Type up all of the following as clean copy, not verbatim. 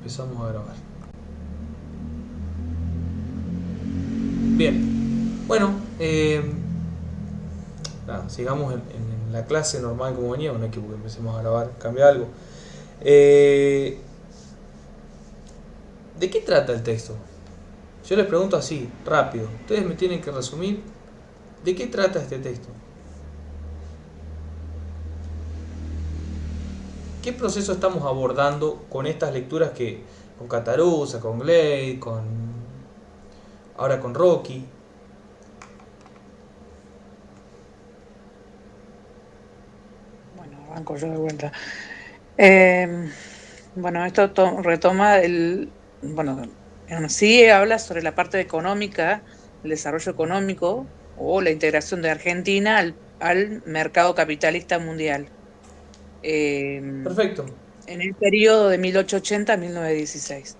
Empezamos a grabar. Bien, bueno, nada, sigamos en la clase normal como venía, no hay que empecemos a grabar, cambia algo. Eh, ¿De qué trata el texto? Yo les pregunto así, rápido. Ustedes me tienen que resumir de qué trata este texto. ¿Qué proceso estamos abordando con estas lecturas con Catarusa, con Glade, ahora con Rocky? Bueno, arranco yo de vuelta. Eh, bueno, esto retoma bueno, en sí habla sobre la parte económica, el desarrollo económico o la integración de Argentina al mercado capitalista mundial. eh, Perfecto. en el periodo de 1880 a 1916.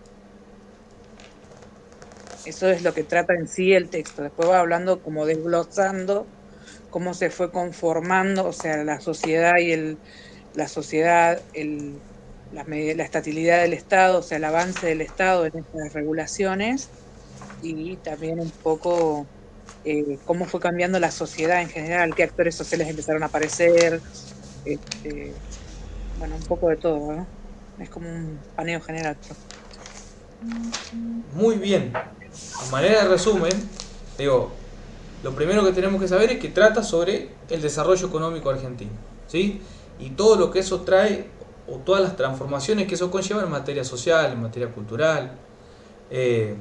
Eso es lo que trata en sí el texto. Después va hablando como desglosando cómo se fue conformando, o sea, la sociedad la sociedad, la estatilidad del Estado, o sea, el avance del Estado en estas regulaciones y también un poco cómo fue cambiando la sociedad en general, qué actores sociales empezaron a aparecer, este, bueno, un poco de todo, ¿no? Es como un paneo general. Muy bien. A manera de resumen, digo, lo primero que tenemos que saber es que trata sobre el desarrollo económico argentino, ¿sí? Y todo lo que eso trae, o todas las transformaciones que eso conlleva en materia social, en materia cultural. Eh,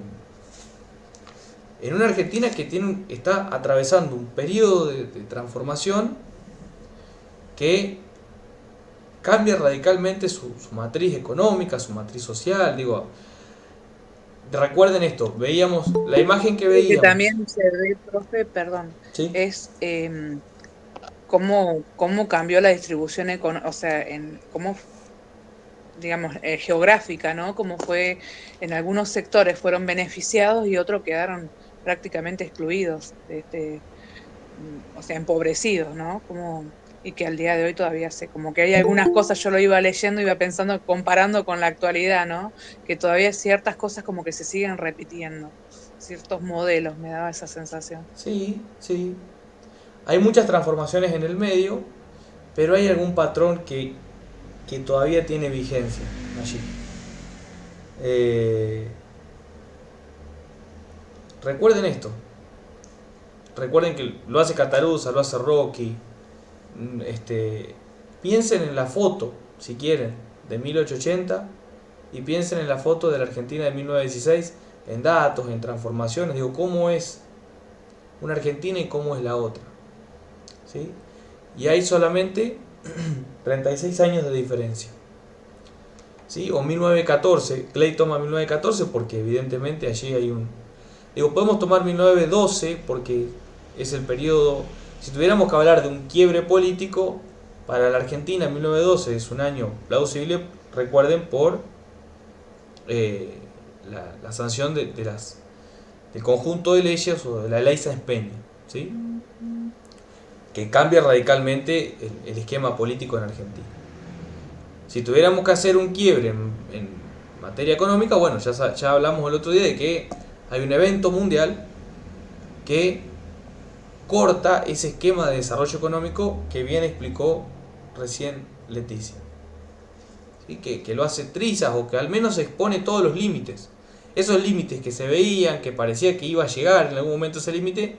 en una Argentina que está atravesando un periodo de transformación que cambia radicalmente su matriz económica, su matriz social. Digo, recuerden esto, veíamos la imagen que Lo que veíamos, también se ve, profe, perdón, ¿sí? es cómo cambió la distribución económica, o sea, cómo, digamos, geográfica, ¿no? Cómo fue, en algunos sectores fueron beneficiados y otros quedaron prácticamente excluidos, o sea, empobrecidos, ¿no? Y que al día de hoy todavía como que hay algunas cosas, yo lo iba leyendo, iba pensando, comparando con la actualidad, ¿no? Que todavía ciertas cosas como que se siguen repitiendo, ciertos modelos, me daba esa sensación. Sí, sí. Hay muchas transformaciones en el medio, pero hay algún patrón que todavía tiene vigencia allí. Eh, Recuerden esto, recuerden que lo hace Catarusa, lo hace Rocky. Piensen en la foto, si quieren, de 1880 y piensen en la foto de la Argentina de 1916, en datos, en transformaciones. Digo, cómo es una Argentina y cómo es la otra, ¿sí? Y hay solamente 36 años de diferencia, ¿sí? O 1914, Clay toma 1914 porque evidentemente allí hay un... Digo, podemos tomar 1912 porque es el periodo... Si tuviéramos que hablar de un quiebre político, para la Argentina 1912 es un año plausible, recuerden, por la sanción del conjunto de leyes o de la ley Sáenz Peña, ¿sí? Que cambia radicalmente el esquema político en Argentina. Si tuviéramos que hacer un quiebre en materia económica, bueno, ya hablamos el otro día de que hay un evento mundial que corta ese esquema de desarrollo económico que bien explicó recién Leticia. ¿Sí? Que lo hace trizas o que al menos expone todos los límites. Esos límites que se veían, que parecía que iba a llegar en algún momento ese límite,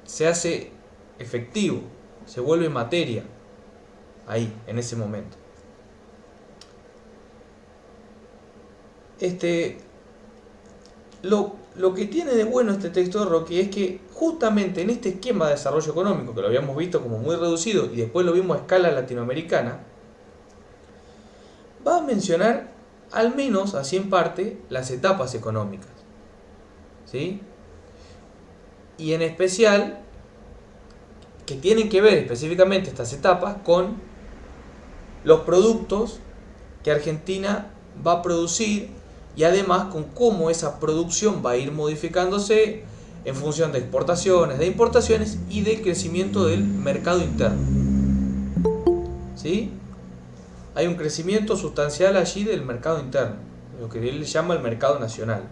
se hace efectivo, se vuelve materia ahí, en ese momento. Este, lo que tiene de bueno este texto de Rocky es que justamente en este esquema de desarrollo económico, que lo habíamos visto como muy reducido y después lo vimos a escala latinoamericana, va a mencionar al menos, así en parte, las etapas económicas, ¿sí? Y en especial, que tienen que ver específicamente estas etapas con los productos que Argentina va a producir y además con cómo esa producción va a ir modificándose en función de exportaciones, de importaciones y del crecimiento del mercado interno. ¿Sí? hay un crecimiento sustancial allí del mercado interno, lo que él llama el mercado nacional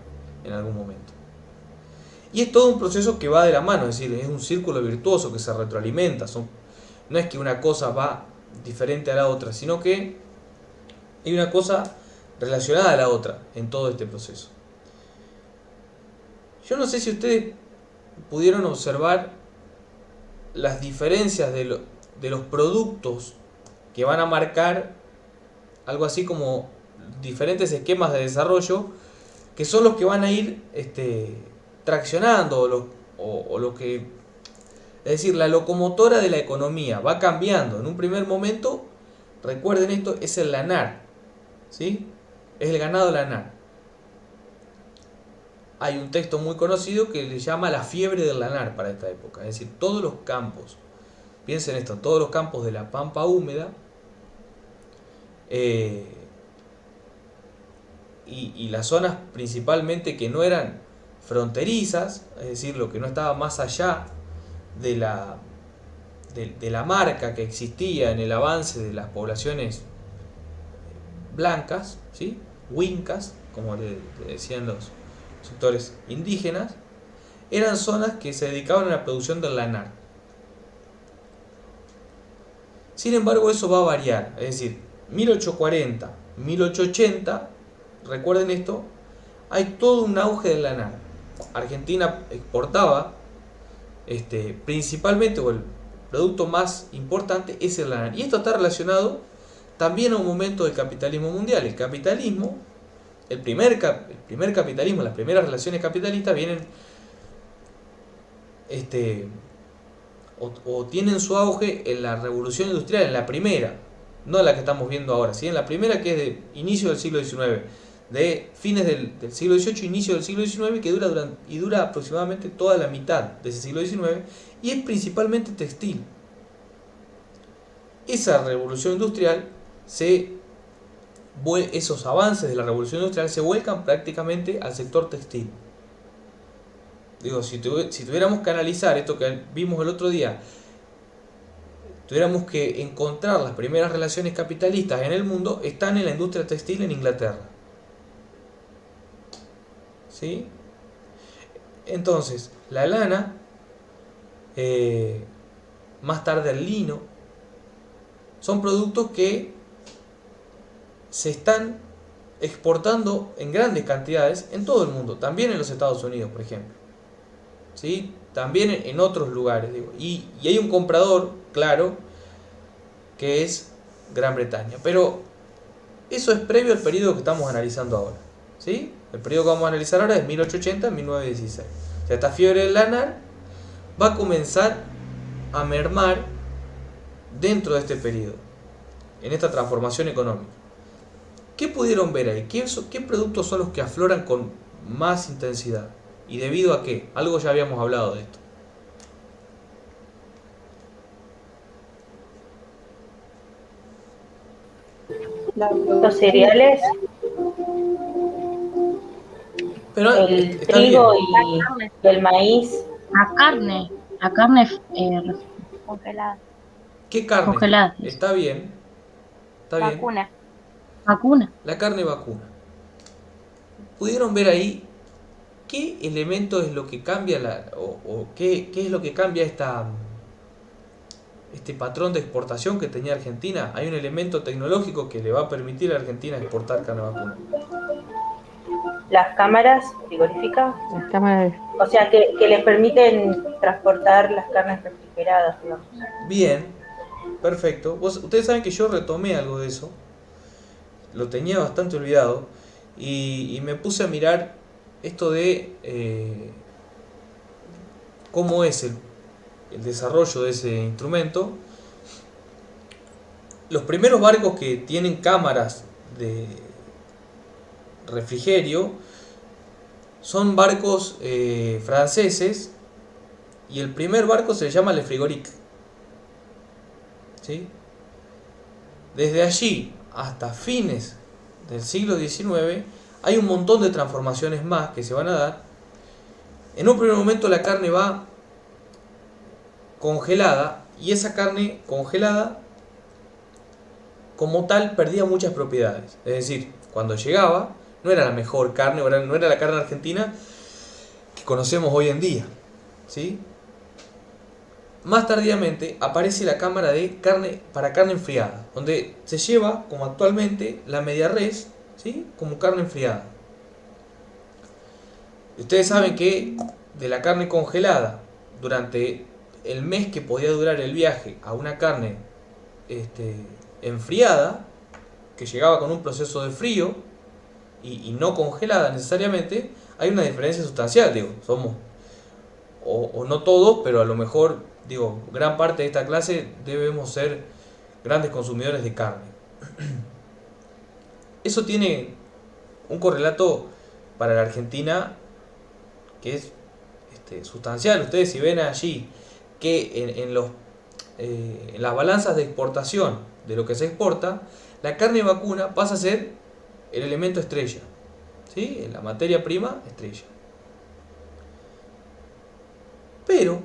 en algún momento. Y es todo un proceso que va de la mano, es decir, es un círculo virtuoso que se retroalimenta. No es que una cosa va diferente a la otra, sino que hay una cosa relacionada a la otra en todo este proceso. Yo no sé si ustedes pudieron observar las diferencias de los productos que van a marcar algo así como diferentes esquemas de desarrollo, que son los que van a ir traccionando o lo que, es decir, la locomotora de la economía va cambiando. En un primer momento, recuerden esto, es el lanar, ¿sí? Es el ganado lanar. Hay un texto muy conocido que le llama la fiebre del lanar para esta época, es decir, todos los campos, piensen esto, todos los campos de la pampa húmeda y las zonas principalmente que no eran fronterizas, es decir, lo que no estaba más allá de la marca que existía en el avance de las poblaciones blancas, ¿sí? Huincas, como le decían los sectores indígenas, eran zonas que se dedicaban a la producción del lanar. Sin embargo, eso va a variar, es decir, 1840, 1880, recuerden esto, hay todo un auge del lanar. Argentina exportaba, principalmente, o el producto más importante es el lanar. Y esto está relacionado también a un momento del capitalismo mundial. El capitalismo, el primer capitalismo, las primeras relaciones capitalistas vienen o tienen su auge en la revolución industrial, en la primera, no en la que estamos viendo ahora, ¿sí? En la primera, que es de inicio del siglo XIX, de fines del siglo XVIII, inicio del siglo XIX, que dura aproximadamente toda la mitad de ese siglo XIX, y es principalmente textil. Esa revolución industrial, esos avances de la revolución industrial se vuelcan prácticamente al sector textil. Digo, si tuviéramos que analizar esto que vimos el otro día, tuviéramos que encontrar las primeras relaciones capitalistas en el mundo, están en la industria textil en Inglaterra. ¿Sí? Entonces, la lana, más tarde el lino, son productos que se están exportando en grandes cantidades en todo el mundo, también en los Estados Unidos, por ejemplo. ¿Sí? También en otros lugares, digo. Y hay un comprador, claro, que es Gran Bretaña. Pero eso es previo al periodo que estamos analizando ahora. ¿Sí? El periodo que vamos a analizar ahora es 1880-1916. O sea, esta fiebre del lanar va a comenzar a mermar dentro de este periodo, en esta transformación económica. ¿Qué pudieron ver ahí? ¿Qué productos son los que afloran con más intensidad? ¿Y debido a qué? Algo ya habíamos hablado de esto. Los cereales, Pero el está bien. trigo y el maíz. La carne Congelada. ¿Qué carne? congelada. Está bien. Está bien. Vacuna. Vacuna. La carne vacuna. ¿Pudieron ver ahí qué elemento es lo que cambia o qué es lo que cambia este patrón de exportación que tenía Argentina? Hay un elemento tecnológico que le va a permitir a Argentina exportar carne vacuna. Las cámaras frigoríficas, Las cámaras. o sea, que les permiten transportar las carnes refrigeradas, digamos. Bien, perfecto. Ustedes saben que yo retomé algo de eso, lo tenía bastante olvidado, y me puse a mirar esto de cómo es el desarrollo de ese instrumento. Los primeros barcos que tienen cámaras de refrigerio son barcos franceses, y el primer barco se le llama Le Frigorique. ¿Sí? Desde allí hasta fines del siglo XIX hay un montón de transformaciones más que se van a dar. En un primer momento la carne va congelada, y esa carne congelada como tal perdía muchas propiedades. Es decir, cuando llegaba no era la mejor carne, no era la carne argentina que conocemos hoy en día, ¿sí? Más tardíamente aparece la cámara de carne para carne enfriada, donde se lleva, como actualmente, la media res, ¿sí? Como carne enfriada. Ustedes saben que de la carne congelada, durante el mes que podía durar el viaje, a una carne enfriada, que llegaba con un proceso de frío y no congelada necesariamente, hay una diferencia sustancial, digo, somos, o no todos, pero a lo mejor, digo, gran parte de esta clase debemos ser grandes consumidores de carne. Eso tiene un correlato para la Argentina que es sustancial. Ustedes si ven allí que en las balanzas de exportación de lo que se exporta, la carne vacuna pasa a ser el elemento estrella, ¿sí? La materia prima estrella. Pero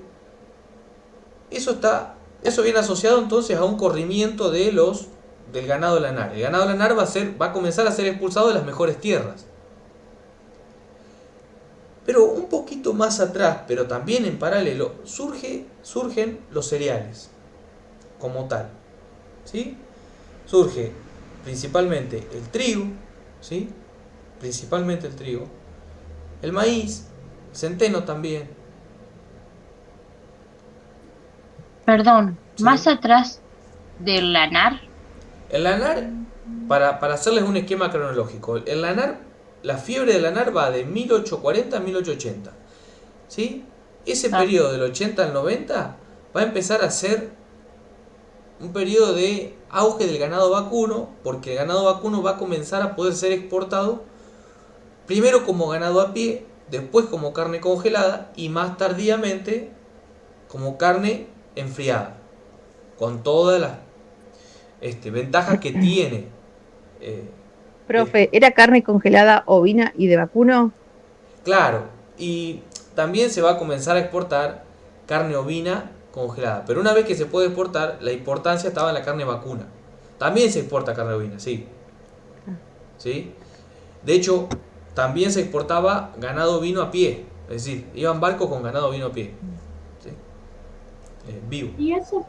eso viene asociado entonces a un corrimiento del ganado lanar. El ganado lanar va a comenzar a ser expulsado de las mejores tierras. Pero un poquito más atrás, pero también en paralelo, surgen los cereales como tal, ¿sí? Surge principalmente el trigo, ¿sí? Principalmente el trigo, el maíz, centeno también. Perdón, Sí. más atrás del lanar. El lanar, para hacerles un esquema cronológico, el lanar, la fiebre del lanar va de 1840 a 1880, ¿sí? Ese periodo del 80 al 90 va a empezar a ser un periodo de auge del ganado vacuno, porque el ganado vacuno va a comenzar a poder ser exportado primero como ganado a pie, después como carne congelada y más tardíamente como carne enfriada, con todas las ventajas que tiene. Profe, ¿era carne congelada ovina y de vacuno? Claro, y también se va a comenzar a exportar carne ovina congelada, pero una vez que se puede exportar, la importancia estaba en la carne vacuna. También se exporta carne ovina, sí. ¿Sí? De hecho, también se exportaba ganado ovino a pie, es decir, iban barcos con ganado ovino a pie, ¿sí? Vivo. Y eso,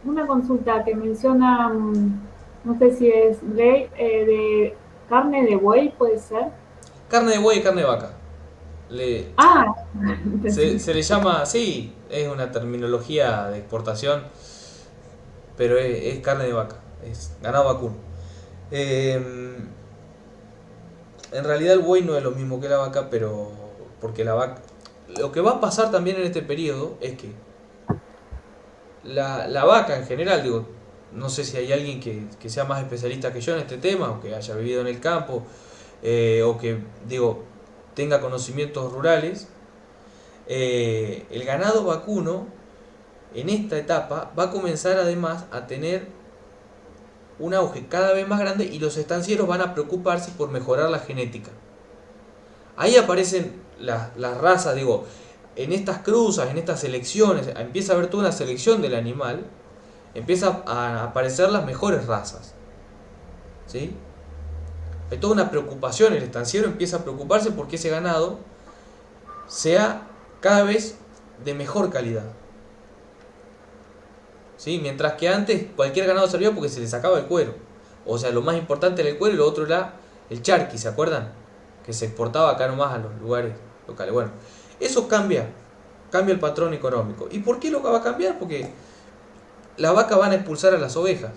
una consulta que menciona, no sé si es ley, de carne de buey, ¿puede ser? Carne de buey y carne de vaca. Se le llama, sí, es una terminología de exportación, pero es carne de vaca, es ganado vacuno. En realidad el buey no es lo mismo que la vaca, pero porque la vaca, lo que va a pasar también en este periodo es que la vaca en general, digo, no sé si hay alguien que sea más especialista que yo en este tema, o que haya vivido en el campo, o que, digo, tenga conocimientos rurales. El ganado vacuno en esta etapa va a comenzar además a tener un auge cada vez más grande y los estancieros van a preocuparse por mejorar la genética. Ahí aparecen las razas, digo, en estas cruzas, en estas selecciones, empieza a haber toda una selección del animal, empieza a aparecer las mejores razas, ¿sí? Hay toda una preocupación, el estanciero empieza a preocuparse porque ese ganado sea cada vez de mejor calidad, ¿sí? Mientras que antes cualquier ganado servía porque se le sacaba el cuero, o sea, lo más importante era el cuero y lo otro era el charqui, ¿se acuerdan? Que se exportaba acá nomás a los lugares locales. Bueno, eso cambia el patrón económico. ¿Y por qué lo va a cambiar? Porque las vacas van a expulsar a las ovejas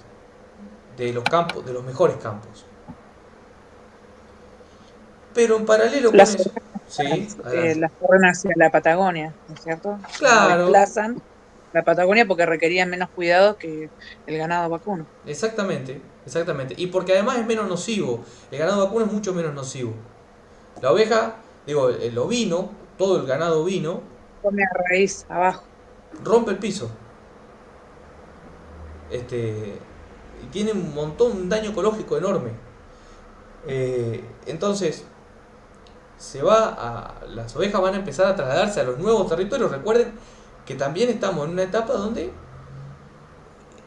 de los campos, de los mejores campos. Pero en paralelo con eso, sí, las corren hacia la Patagonia, ¿no es cierto? Claro. Desplazan la Patagonia porque requerían menos cuidados que el ganado vacuno. Exactamente. Y porque además es menos nocivo. El ganado vacuno es mucho menos nocivo. La oveja, digo, el ovino, todo el ganado ovino, come a raíz abajo, rompe el piso. Y tiene un daño ecológico enorme. Entonces, las ovejas van a empezar a trasladarse a los nuevos territorios. Recuerden que también estamos en una etapa donde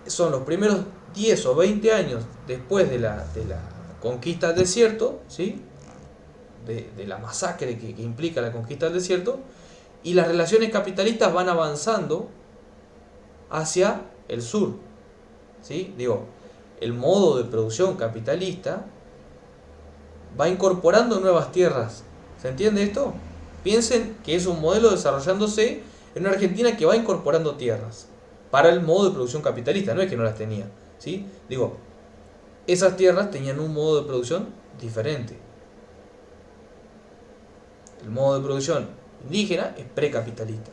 son los primeros 10 o 20 años después de la conquista del desierto, ¿sí? de la masacre que implica la conquista del desierto, y las relaciones capitalistas van avanzando hacia el sur. ¿Sí? Digo, el modo de producción capitalista va incorporando nuevas tierras. ¿Se entiende esto? Piensen que es un modelo desarrollándose en una Argentina que va incorporando tierras para el modo de producción capitalista, no es que no las tenía, ¿sí? Digo, esas tierras tenían un modo de producción diferente. El modo de producción indígena es precapitalista.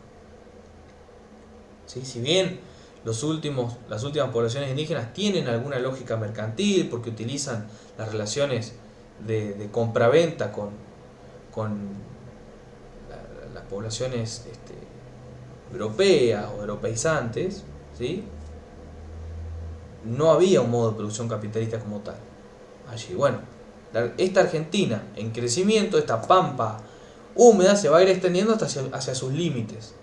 ¿Sí? Si bien las últimas poblaciones indígenas tienen alguna lógica mercantil porque utilizan las relaciones de compraventa con las poblaciones europeas o europeizantes, ¿sí? No había un modo de producción capitalista como tal allí. Bueno, esta Argentina en crecimiento, esta pampa húmeda se va a ir extendiendo hacia sus límites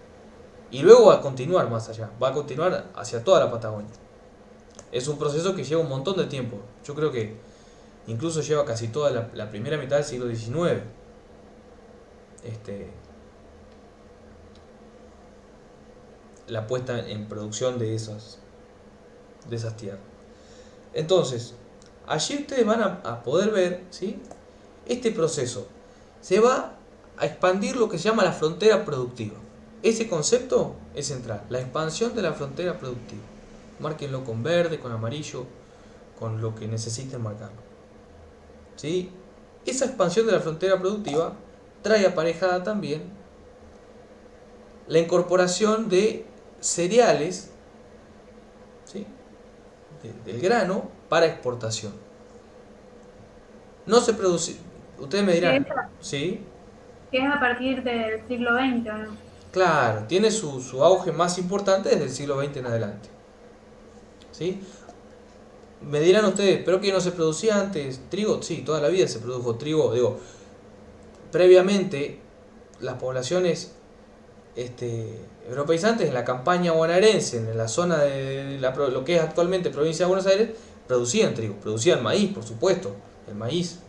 y luego va a continuar más allá, va a continuar hacia toda la Patagonia. Es un proceso que lleva un montón de tiempo. Yo creo que incluso lleva casi toda la primera mitad del siglo XIX. La puesta en producción de esas tierras. Entonces, allí ustedes van a poder ver, ¿sí? Este proceso se va a expandir lo que se llama la frontera productiva. Ese concepto es central, la expansión de la frontera productiva. Márquenlo con verde, con amarillo, con lo que necesiten marcarlo. ¿Sí? Esa expansión de la frontera productiva trae aparejada también la incorporación de cereales, ¿sí? Del grano para exportación. No se produce, ustedes me dirán, ¿sí? Que es a partir del siglo XX, ¿o no? Claro, tiene su auge más importante desde el siglo XX en adelante. ¿Sí? Me dirán ustedes, ¿pero qué no se producía antes? ¿Trigo? Sí, toda la vida se produjo trigo. Digo, previamente las poblaciones europeizantes en la campaña bonaerense, en la zona de lo que es actualmente provincia de Buenos Aires, producían trigo, producían maíz, por supuesto. El maíz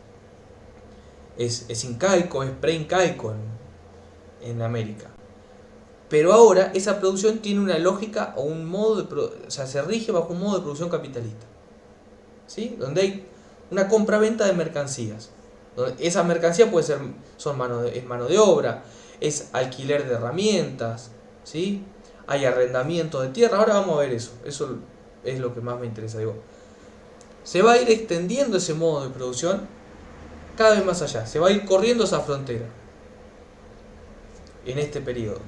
es incaico, es preincaico en América. Pero ahora esa producción tiene una lógica o un modo o sea, se rige bajo un modo de producción capitalista. ¿Sí? Donde hay una compra-venta de mercancías. Donde esa mercancía puede ser es mano de obra, es alquiler de herramientas, ¿sí? Hay arrendamiento de tierra. Ahora vamos a ver eso. Eso es lo que más me interesa. Digo, se va a ir extendiendo ese modo de producción cada vez más allá. Se va a ir corriendo esa frontera en este periodo.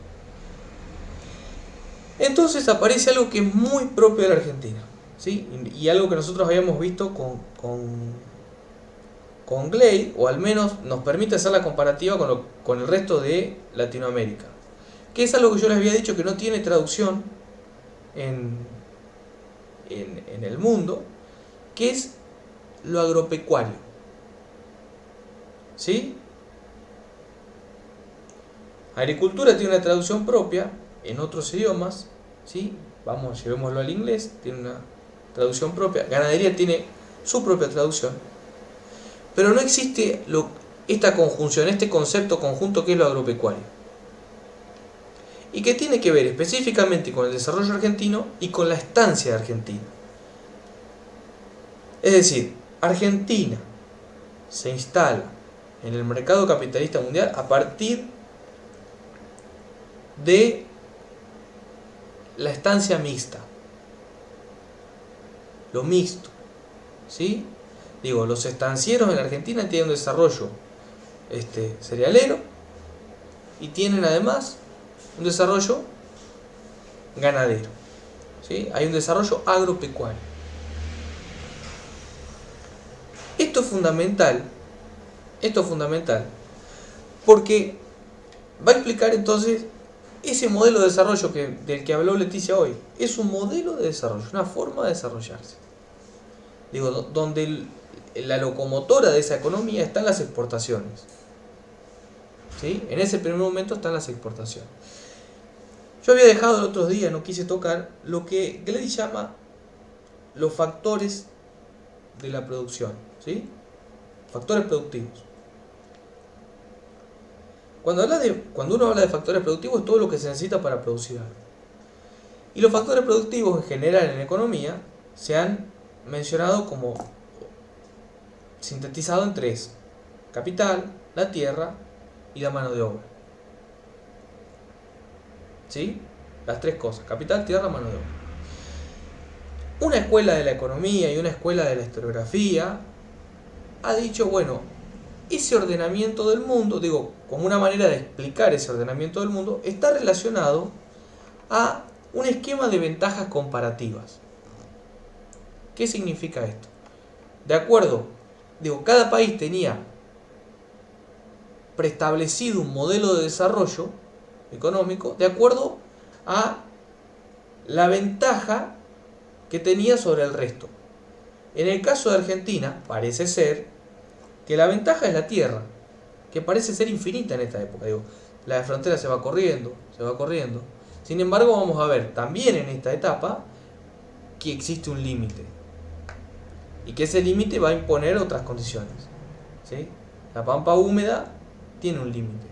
Entonces aparece algo que es muy propio de la Argentina, ¿sí? Y algo que nosotros habíamos visto con Gley, o al menos nos permite hacer la comparativa con el resto de Latinoamérica, que es algo que yo les había dicho que no tiene traducción en el mundo, que es lo agropecuario. ¿Sí? Agricultura tiene una traducción propia en otros idiomas, ¿sí? Vamos, llevémoslo al inglés, tiene una traducción propia. Ganadería tiene su propia traducción. Pero no existe esta conjunción, este concepto conjunto que es lo agropecuario. Y que tiene que ver específicamente con el desarrollo argentino y con la estancia de Argentina. Es decir, Argentina se instala en el mercado capitalista mundial a partir de la estancia mixta, lo mixto, ¿sí? Digo, los estancieros en la Argentina tienen un desarrollo cerealero y tienen además un desarrollo ganadero, ¿sí? Hay un desarrollo agropecuario. Esto es fundamental porque va a explicar entonces ese modelo de desarrollo del que habló Leticia hoy. Es un modelo de desarrollo, una forma de desarrollarse. Digo, donde la locomotora de esa economía están las exportaciones. ¿Sí? En ese primer momento están las exportaciones. Yo había dejado el otro día, no quise tocar, lo que Gley llama los factores de la producción, ¿sí? Factores productivos. Cuando uno habla de factores productivos, es todo lo que se necesita para producir algo. Y los factores productivos en general en economía se han mencionado como sintetizado en tres: capital, la tierra y la mano de obra. ¿Sí? Las tres cosas: capital, tierra, mano de obra. Una escuela de la economía y una escuela de la historiografía ha dicho, bueno, ese ordenamiento del mundo, digo, como una manera de explicar ese ordenamiento del mundo, está relacionado a un esquema de ventajas comparativas. ¿Qué significa esto? De acuerdo, digo, cada país tenía preestablecido un modelo de desarrollo económico de acuerdo a la ventaja que tenía sobre el resto. En el caso de Argentina, parece ser que la ventaja es la tierra, que parece ser infinita en esta época. Digo, la frontera se va corriendo, se va corriendo. Sin embargo, vamos a ver también en esta etapa que existe un límite. Y que ese límite va a imponer otras condiciones. ¿Sí? La pampa húmeda tiene un límite.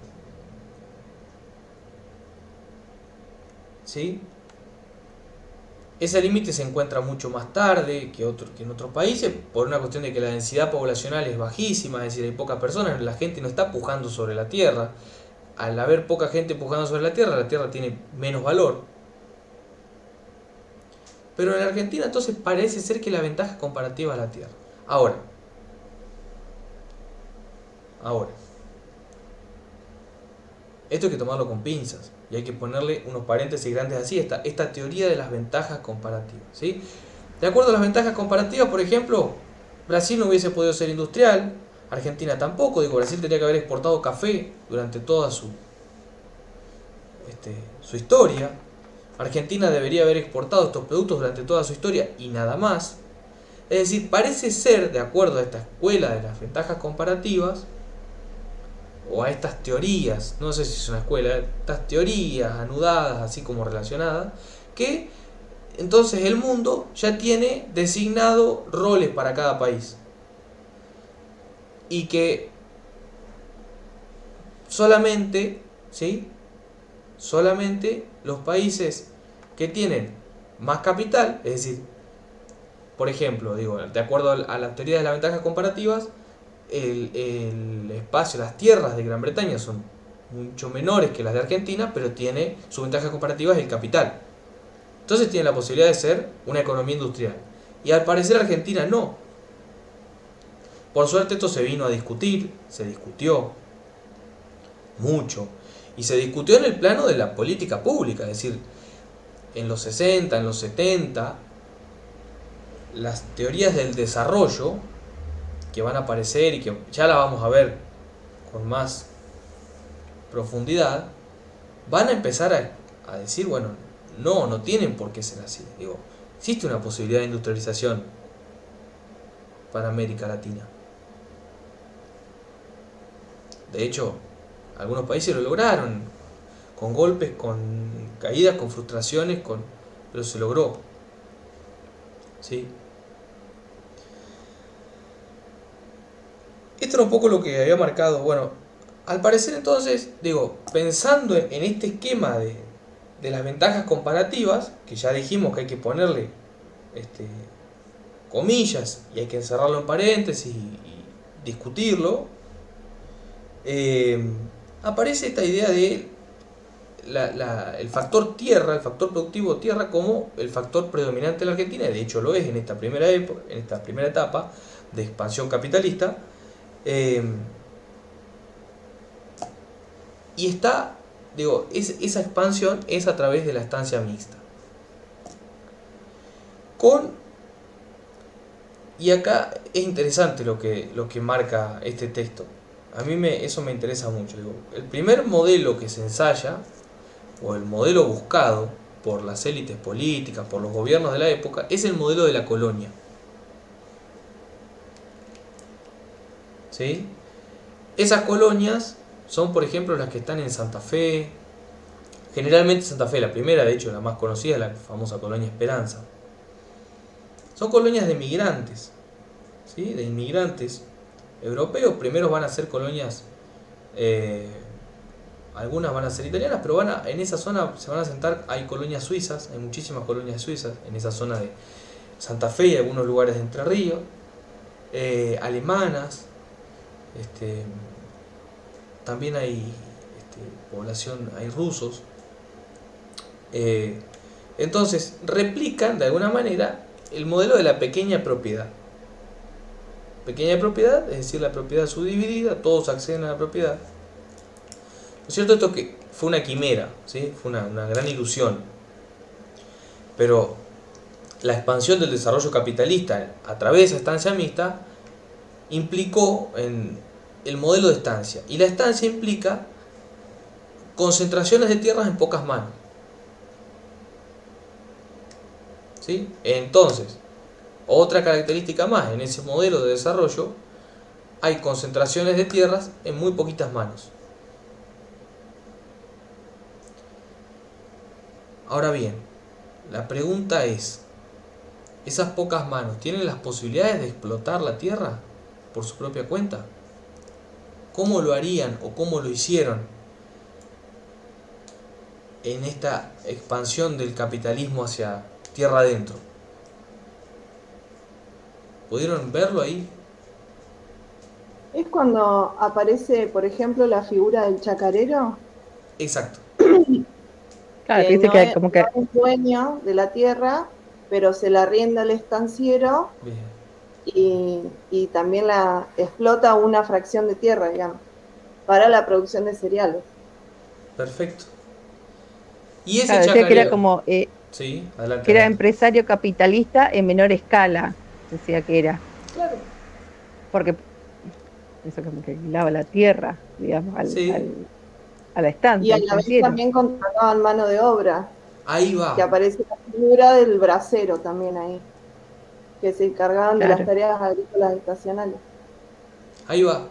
¿Sí? Ese límite se encuentra mucho más tarde que en otros países, por una cuestión de que la densidad poblacional es bajísima, es decir, hay pocas personas, la gente no está pujando sobre la tierra. Al haber poca gente pujando sobre la tierra tiene menos valor. Pero en Argentina entonces parece ser que la ventaja comparativa es la tierra. Ahora, esto hay que tomarlo con pinzas y hay que ponerle unos paréntesis grandes así, esta teoría de las ventajas comparativas, ¿sí? De acuerdo a las ventajas comparativas, por ejemplo, Brasil no hubiese podido ser industrial, Argentina tampoco. Digo, Brasil tendría que haber exportado café durante toda su historia. Argentina debería haber exportado estos productos durante toda su historia y nada más. Es decir, parece ser, de acuerdo a esta escuela de las ventajas comparativas, o a estas teorías, no sé si es una escuela, estas teorías anudadas, así como relacionadas, que entonces el mundo ya tiene designado roles para cada país. Y que solamente, ¿sí? Solamente los países que tienen más capital, es decir, por ejemplo, digo, de acuerdo a la teoría de las ventajas comparativas, el espacio, las tierras de Gran Bretaña son mucho menores que las de Argentina, pero tiene su ventaja comparativa es el capital. Entonces tiene la posibilidad de ser una economía industrial. Y al parecer Argentina no. Por suerte esto se vino a discutir, se discutió mucho. Y se discutió en el plano de la política pública, es decir, en los 60, en los 70, las teorías del desarrollo que van a aparecer y que ya la vamos a ver con más profundidad, van a empezar a decir, bueno, no tienen por qué ser así. Digo, existe una posibilidad de industrialización para América Latina. De hecho, algunos países lo lograron, con golpes, con caídas, con frustraciones, pero se logró. ¿Sí? Esto era un poco lo que había marcado. Bueno, al parecer entonces, digo, pensando en este esquema de las ventajas comparativas, que ya dijimos que hay que ponerle comillas y hay que encerrarlo en paréntesis y discutirlo, aparece esta idea de el factor tierra, el factor productivo tierra como el factor predominante en la Argentina. De hecho lo es en esta primera etapa de expansión capitalista. Y está, digo, esa expansión es a través de la estancia mixta. Y acá es interesante lo que marca este texto. A mí eso me interesa mucho. Digo, el primer modelo que se ensaya, o el modelo buscado por las élites políticas, por los gobiernos de la época, es el modelo de la colonia. ¿Sí? Esas colonias son, por ejemplo, las que están en Santa Fe. Generalmente Santa Fe, la primera, de hecho, la más conocida, es la famosa colonia Esperanza. son colonias de migrantes, ¿sí? De inmigrantes europeos. Primero van a ser colonias, algunas van a ser italianas, pero en esa zona se van a asentar, hay colonias suizas, hay muchísimas colonias suizas en esa zona de Santa Fe y algunos lugares de Entre Ríos, alemanas, también hay población, hay rusos. Entonces replican de alguna manera el modelo de la pequeña propiedad. Pequeña propiedad, es decir, la propiedad subdividida, todos acceden a la propiedad. ¿No es cierto? Esto que fue una quimera, ¿sí? Fue una gran ilusión. Pero la expansión del desarrollo capitalista a través de esa estancia mixta implicó en el modelo de estancia. Y la estancia implica concentraciones de tierras en pocas manos. ¿Sí? Entonces, otra característica más en ese modelo de desarrollo, hay concentraciones de tierras en muy poquitas manos. Ahora bien, la pregunta es, ¿esas pocas manos tienen las posibilidades de explotar la tierra por su propia cuenta? ¿Cómo lo harían o cómo lo hicieron en esta expansión del capitalismo hacia tierra adentro? ¿Pudieron verlo ahí? Es cuando aparece, por ejemplo, la figura del chacarero, Exacto. Claro, que dice no que es, como no que, es dueño de la tierra, pero se la arrienda al estanciero Bien. y también la explota una fracción de tierra, digamos, para la producción de cereales. Perfecto. Y ese claro, decía que era chacarero. como, Sí, adelante, que era adelante. empresario capitalista en menor escala, decía que era, Claro. porque eso como que alquilaba la tierra, digamos, Sí, a la Y estancia, a al la vez estanciero. también contrataban mano de obra, ahí que va. aparece la figura del bracero también ahí, que se encargaban de las Claro. tareas agrícolas estacionales. Ahí va.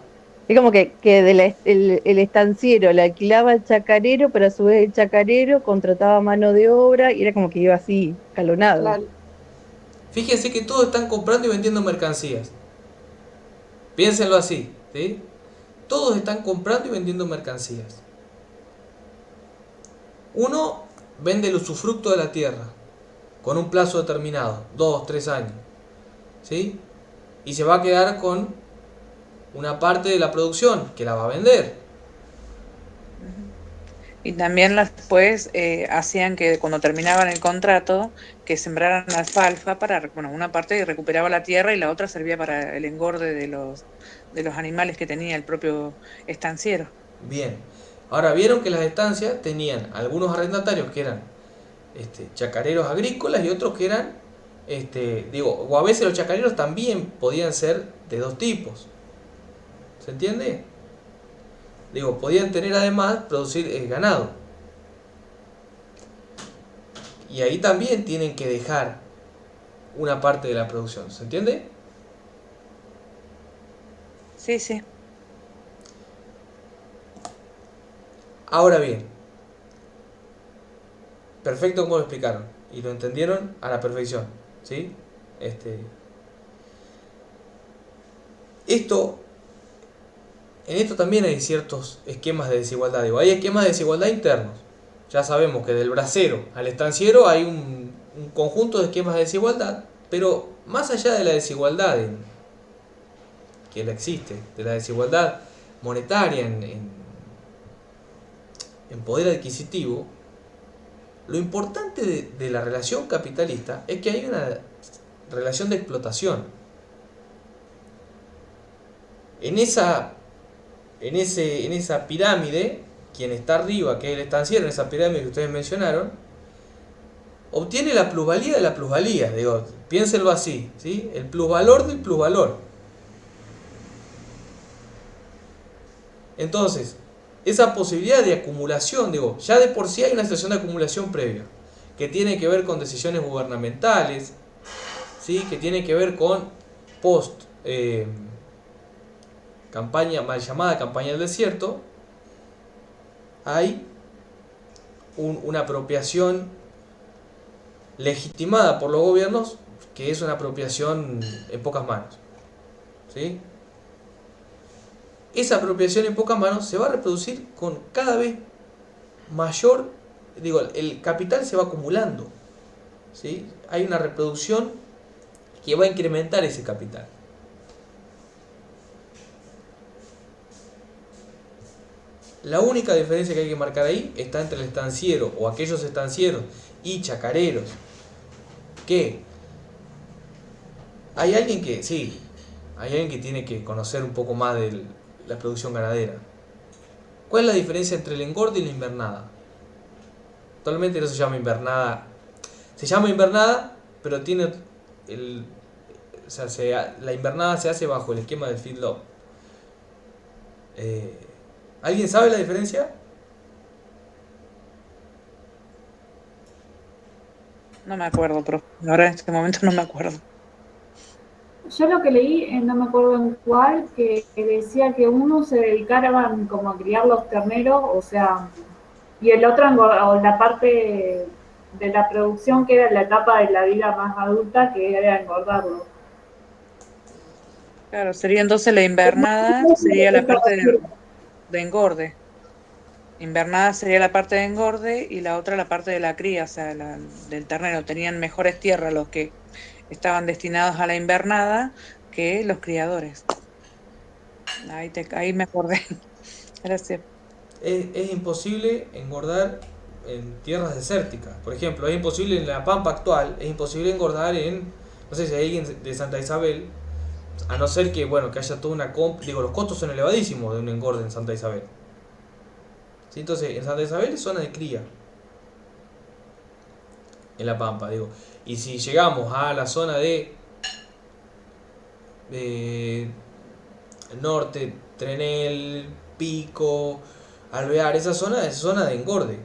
Es como que el estanciero le alquilaba al chacarero, pero a su vez el chacarero contrataba mano de obra y era como que iba así, escalonado. Claro, Fíjense que todos están comprando y vendiendo mercancías. Piénsenlo así, ¿sí? Todos están comprando y vendiendo mercancías. Uno vende el usufructo de la tierra con un plazo determinado, 2, 3 años, ¿sí? Y se va a quedar con una parte de la producción que la va a vender. Y también después hacían que cuando terminaban el contrato, que sembraran alfalfa para, bueno, una parte recuperaba la tierra y la otra servía para el engorde de los animales que tenía el propio estanciero. Bien. Ahora vieron que las estancias tenían algunos arrendatarios que eran chacareros agrícolas y otros que eran, o a veces los chacareros también podían ser de dos tipos. ¿Se entiende? Podían tener además producir ganado. Y ahí también tienen que dejar una parte de la producción. ¿Se entiende? Sí, sí. Ahora bien, perfecto como lo explicaron. Y lo entendieron a la perfección. ¿Sí? En esto también hay ciertos esquemas de desigualdad. Hay esquemas de desigualdad internos. Ya sabemos que del bracero al estanciero hay un conjunto de esquemas de desigualdad, pero más allá de la desigualdad que la existe, de la desigualdad monetaria en poder adquisitivo, lo importante de la relación capitalista es que hay una relación de explotación. En esa pirámide, quien está arriba, que es el estanciero, en esa pirámide que ustedes mencionaron, obtiene la plusvalía de la plusvalía. Piénsenlo así, ¿sí? El plusvalor del plusvalor. Entonces, esa posibilidad de acumulación, ya de por sí hay una situación de acumulación previa, que tiene que ver con decisiones gubernamentales, ¿sí? Que tiene que ver con campaña, mal llamada campaña del desierto. Hay una apropiación legitimada por los gobiernos que es una apropiación en pocas manos, ¿sí? Esa apropiación en pocas manos se va a reproducir con cada vez mayor, digo, el capital se va acumulando, ¿sí? Hay una reproducción que va a incrementar ese capital. La única diferencia que hay que marcar ahí está entre el estanciero o aquellos estancieros y chacareros, que hay alguien que, sí, hay alguien que tiene que conocer un poco más de la producción ganadera. ¿Cuál es la diferencia entre el engorde y la invernada? Actualmente no se llama invernada, se llama invernada, pero tiene o sea, la invernada se hace bajo el esquema del feedlot. ¿Alguien sabe la diferencia? No me acuerdo, pero ahora en este momento no me acuerdo. Yo lo que leí, no me acuerdo en cuál, que decía que uno se dedicaban como a criar los terneros, o sea, y el otro o la parte de la producción que era la etapa de la vida más adulta, que era engordarlos. Claro, sería entonces la invernada, sería la parte de engorde. Invernada sería la parte de engorde y la otra la parte de la cría, o sea, del ternero. Tenían mejores tierras los que estaban destinados a la invernada que los criadores. Ahí me acordé. Gracias. Es imposible engordar en tierras desérticas. Por ejemplo, es imposible en la Pampa actual, es imposible engordar en, no sé si hay alguien de Santa Isabel, a no ser que, bueno, que haya toda una digo, los costos son elevadísimos de un engorde en Santa Isabel. ¿Sí? Entonces, en Santa Isabel es zona de cría. En la Pampa, digo. Y si llegamos a la zona de norte, Trenel, Pico, Alvear, esa zona es zona de engorde.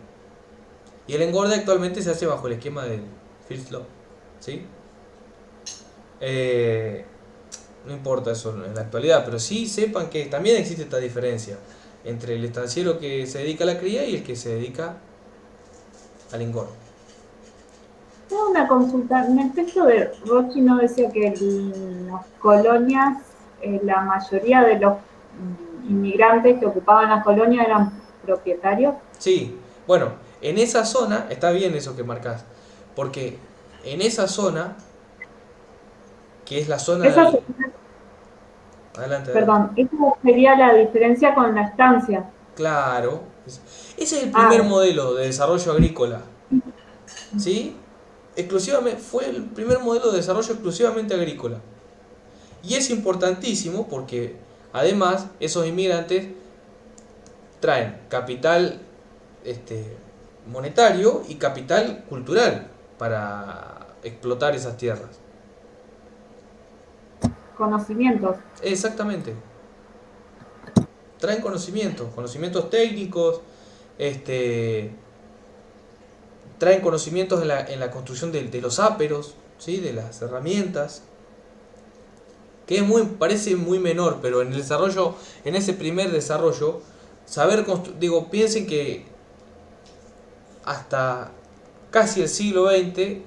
Y el engorde actualmente se hace bajo el esquema del feedlot, ¿sí? No importa eso en la actualidad, pero sí sepan que también existe esta diferencia entre el estanciero que se dedica a la cría y el que se dedica al engorde. Tengo una consulta. En el texto de Rochi no decía que en las colonias, la mayoría de los inmigrantes que ocupaban las colonias eran propietarios. Sí, bueno, en esa zona, está bien eso que marcás, porque en esa zona, que es la zona Esa del... sería, Adelante, adelante. perdón, esa sería la diferencia con la estancia. Claro, ese es el primer modelo de desarrollo agrícola, ¿sí? Exclusivamente, fue el primer modelo de desarrollo exclusivamente agrícola. Y es importantísimo porque además esos inmigrantes traen capital monetario y capital cultural para explotar esas tierras. Conocimientos. Exactamente. Traen conocimientos técnicos, traen conocimientos en la construcción de los áperos, ¿sí? De las herramientas, que parece muy menor, pero en el desarrollo, en ese primer desarrollo, saber digo, piensen que hasta casi el siglo XX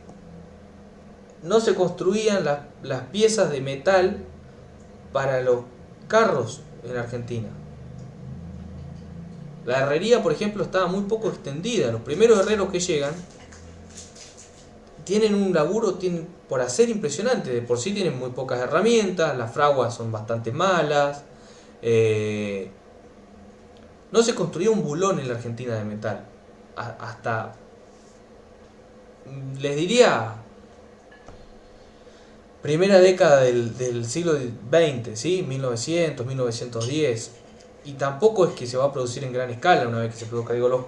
no se construían las piezas de metal para los carros en Argentina. La herrería, por ejemplo, estaba muy poco extendida. Los primeros herreros que llegan tienen un laburo por hacer impresionante. De por sí tienen muy pocas herramientas, las fraguas son bastante malas. No se construía un bulón en la Argentina de metal. Hasta, les diría, primera década del siglo XX, ¿sí? 1900, 1910. Y tampoco es que se va a producir en gran escala una vez que se produzca. Digo, los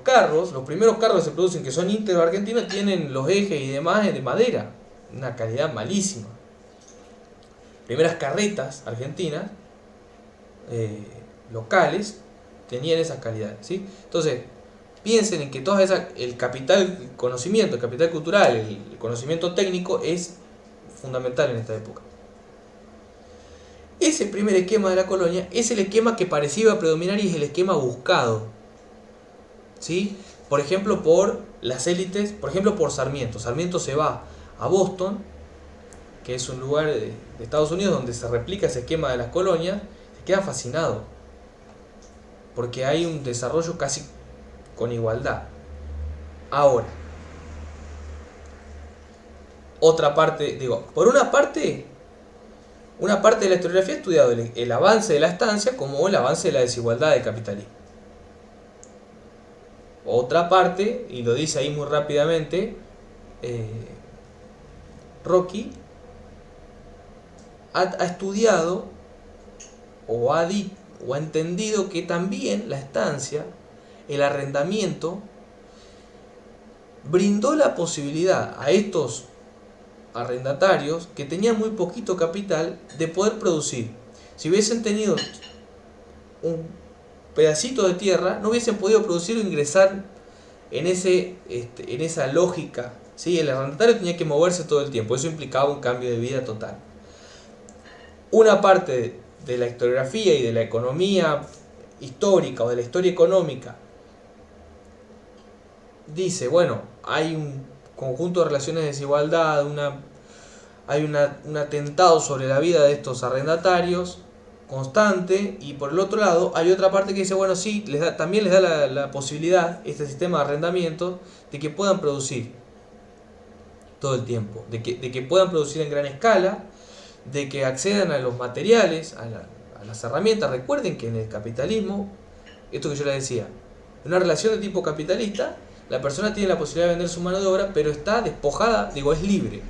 primeros carros que se producen, que son íntegros argentinos, tienen los ejes y demás de madera. Una calidad malísima. Primeras carretas argentinas, locales, tenían esas calidades, ¿sí? Entonces, piensen en que el capital conocimiento, el capital cultural, el conocimiento técnico es fundamental en esta época. Ese primer esquema de la colonia es el esquema que parecía predominar y es el esquema buscado, ¿sí? Por ejemplo, por las élites, por ejemplo, por Sarmiento. Sarmiento se va a Boston que es un lugar de Estados Unidos donde se replica ese esquema de las colonias, se queda fascinado, porque hay un desarrollo casi con igualdad. Ahora, otra parte, por una parte de la historiografía ha estudiado el avance de la estancia como el avance de la desigualdad del capitalismo. Otra parte, y lo dice ahí muy rápidamente, Rocky ha estudiado o ha entendido que también la estancia, el arrendamiento, brindó la posibilidad a estos arrendatarios que tenían muy poquito capital de poder producir. Si hubiesen tenido un pedacito de tierra, no hubiesen podido producir o ingresar en esa lógica, ¿sí? El arrendatario tenía que moverse todo el tiempo, eso implicaba un cambio de vida total. Una parte de la historiografía y de la economía histórica o de la historia económica dice, bueno, hay un conjunto de relaciones de desigualdad, hay un atentado sobre la vida de estos arrendatarios constante, y por el otro lado hay otra parte que dice, bueno, sí, también les da la posibilidad, este sistema de arrendamiento, de que puedan producir todo el tiempo, de que puedan producir en gran escala, de que accedan a los materiales, a las herramientas. Recuerden que en el capitalismo, esto que yo les decía, en una relación de tipo capitalista, la persona tiene la posibilidad de vender su mano de obra, pero está despojada, es libre.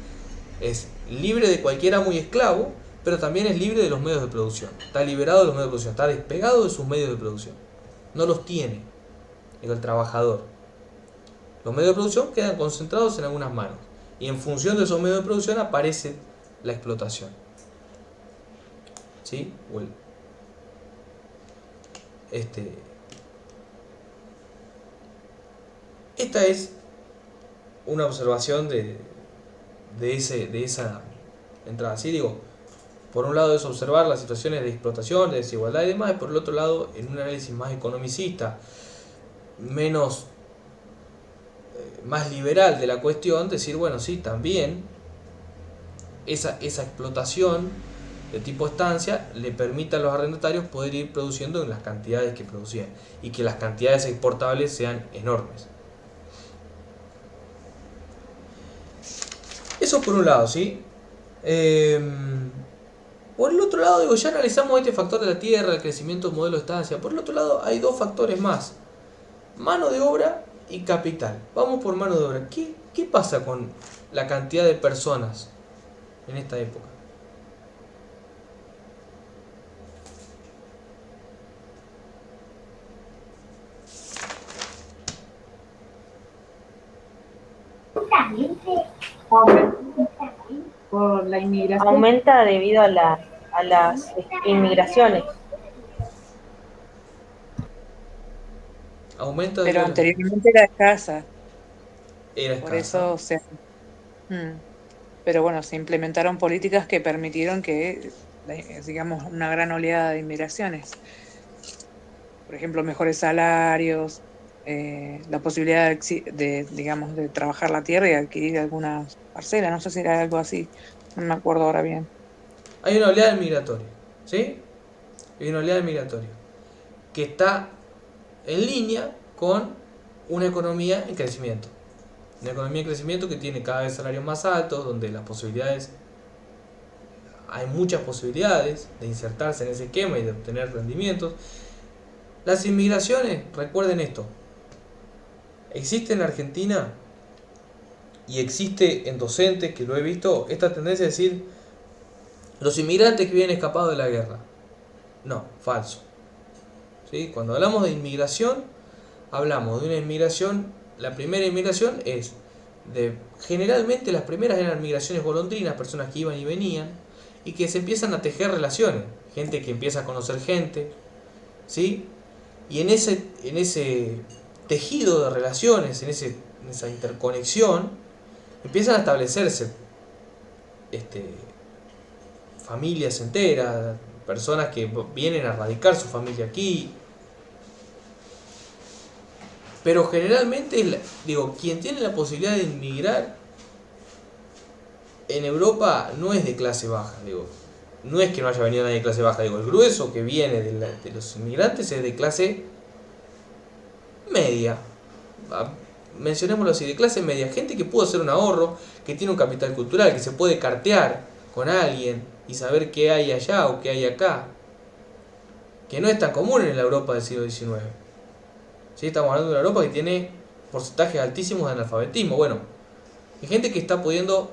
Es libre de cualquier amo y esclavo, pero también es libre de los medios de producción. Está liberado de los medios de producción, está despegado de sus medios de producción. No los tiene el trabajador. Los medios de producción quedan concentrados en algunas manos. Y en función de esos medios de producción aparece la explotación. ¿Sí? Esta es una observación de esa entrada. ¿Sí? Por un lado es observar las situaciones de explotación, de desigualdad y demás, y por el otro lado, en un análisis más economicista, más liberal de la cuestión, decir, bueno, sí, también esa explotación de tipo estancia le permite a los arrendatarios poder ir produciendo en las cantidades que producían y que las cantidades exportables sean enormes. Eso por un lado, ¿sí? Por el otro lado, ya analizamos este factor de la tierra, el crecimiento del modelo de estancia. Por el otro lado, hay dos factores más: mano de obra y capital. Vamos por mano de obra. ¿Qué pasa con la cantidad de personas en esta época? Por la inmigración. Aumenta debido a las inmigraciones. Aumenta Pero de anteriormente era escasa, era por escasa. eso pero bueno, se implementaron políticas que permitieron que, digamos, una gran oleada de inmigraciones. Por ejemplo, mejores salarios, la posibilidad digamos, de trabajar la tierra y adquirir algunas parcelas. No sé si era algo así, no me acuerdo ahora bien. Hay una oleada migratoria, ¿sí? Hay una oleada migratoria que está en línea con una economía en crecimiento. Una economía en crecimiento que tiene cada vez salarios más altos, donde hay muchas posibilidades de insertarse en ese esquema y de obtener rendimientos. Las inmigraciones, recuerden esto, existe en Argentina y existe en docentes, que lo he visto, esta tendencia de decir, los inmigrantes que vienen escapados de la guerra. No, falso. ¿Sí? Cuando hablamos de inmigración, hablamos de una inmigración, la primera inmigración es generalmente las primeras eran migraciones golondrinas, personas que iban y venían, y que se empiezan a tejer relaciones, gente que empieza a conocer gente, ¿sí? Y en ese tejido de relaciones, en esa interconexión, empiezan a establecerse familias enteras, personas que vienen a radicar su familia aquí. Pero generalmente, quien tiene la posibilidad de inmigrar en Europa no es de clase baja, digo. No es que no haya venido nadie de clase baja, digo. El grueso que viene de los inmigrantes es de clase media. Mencionémoslo así, de clase media. Gente que pudo hacer un ahorro, que tiene un capital cultural, que se puede cartear con alguien y saber qué hay allá o qué hay acá. Que no es tan común en la Europa del siglo XIX. ¿Sí? Estamos hablando de una Europa que tiene porcentajes altísimos de analfabetismo. Bueno, hay gente que está pudiendo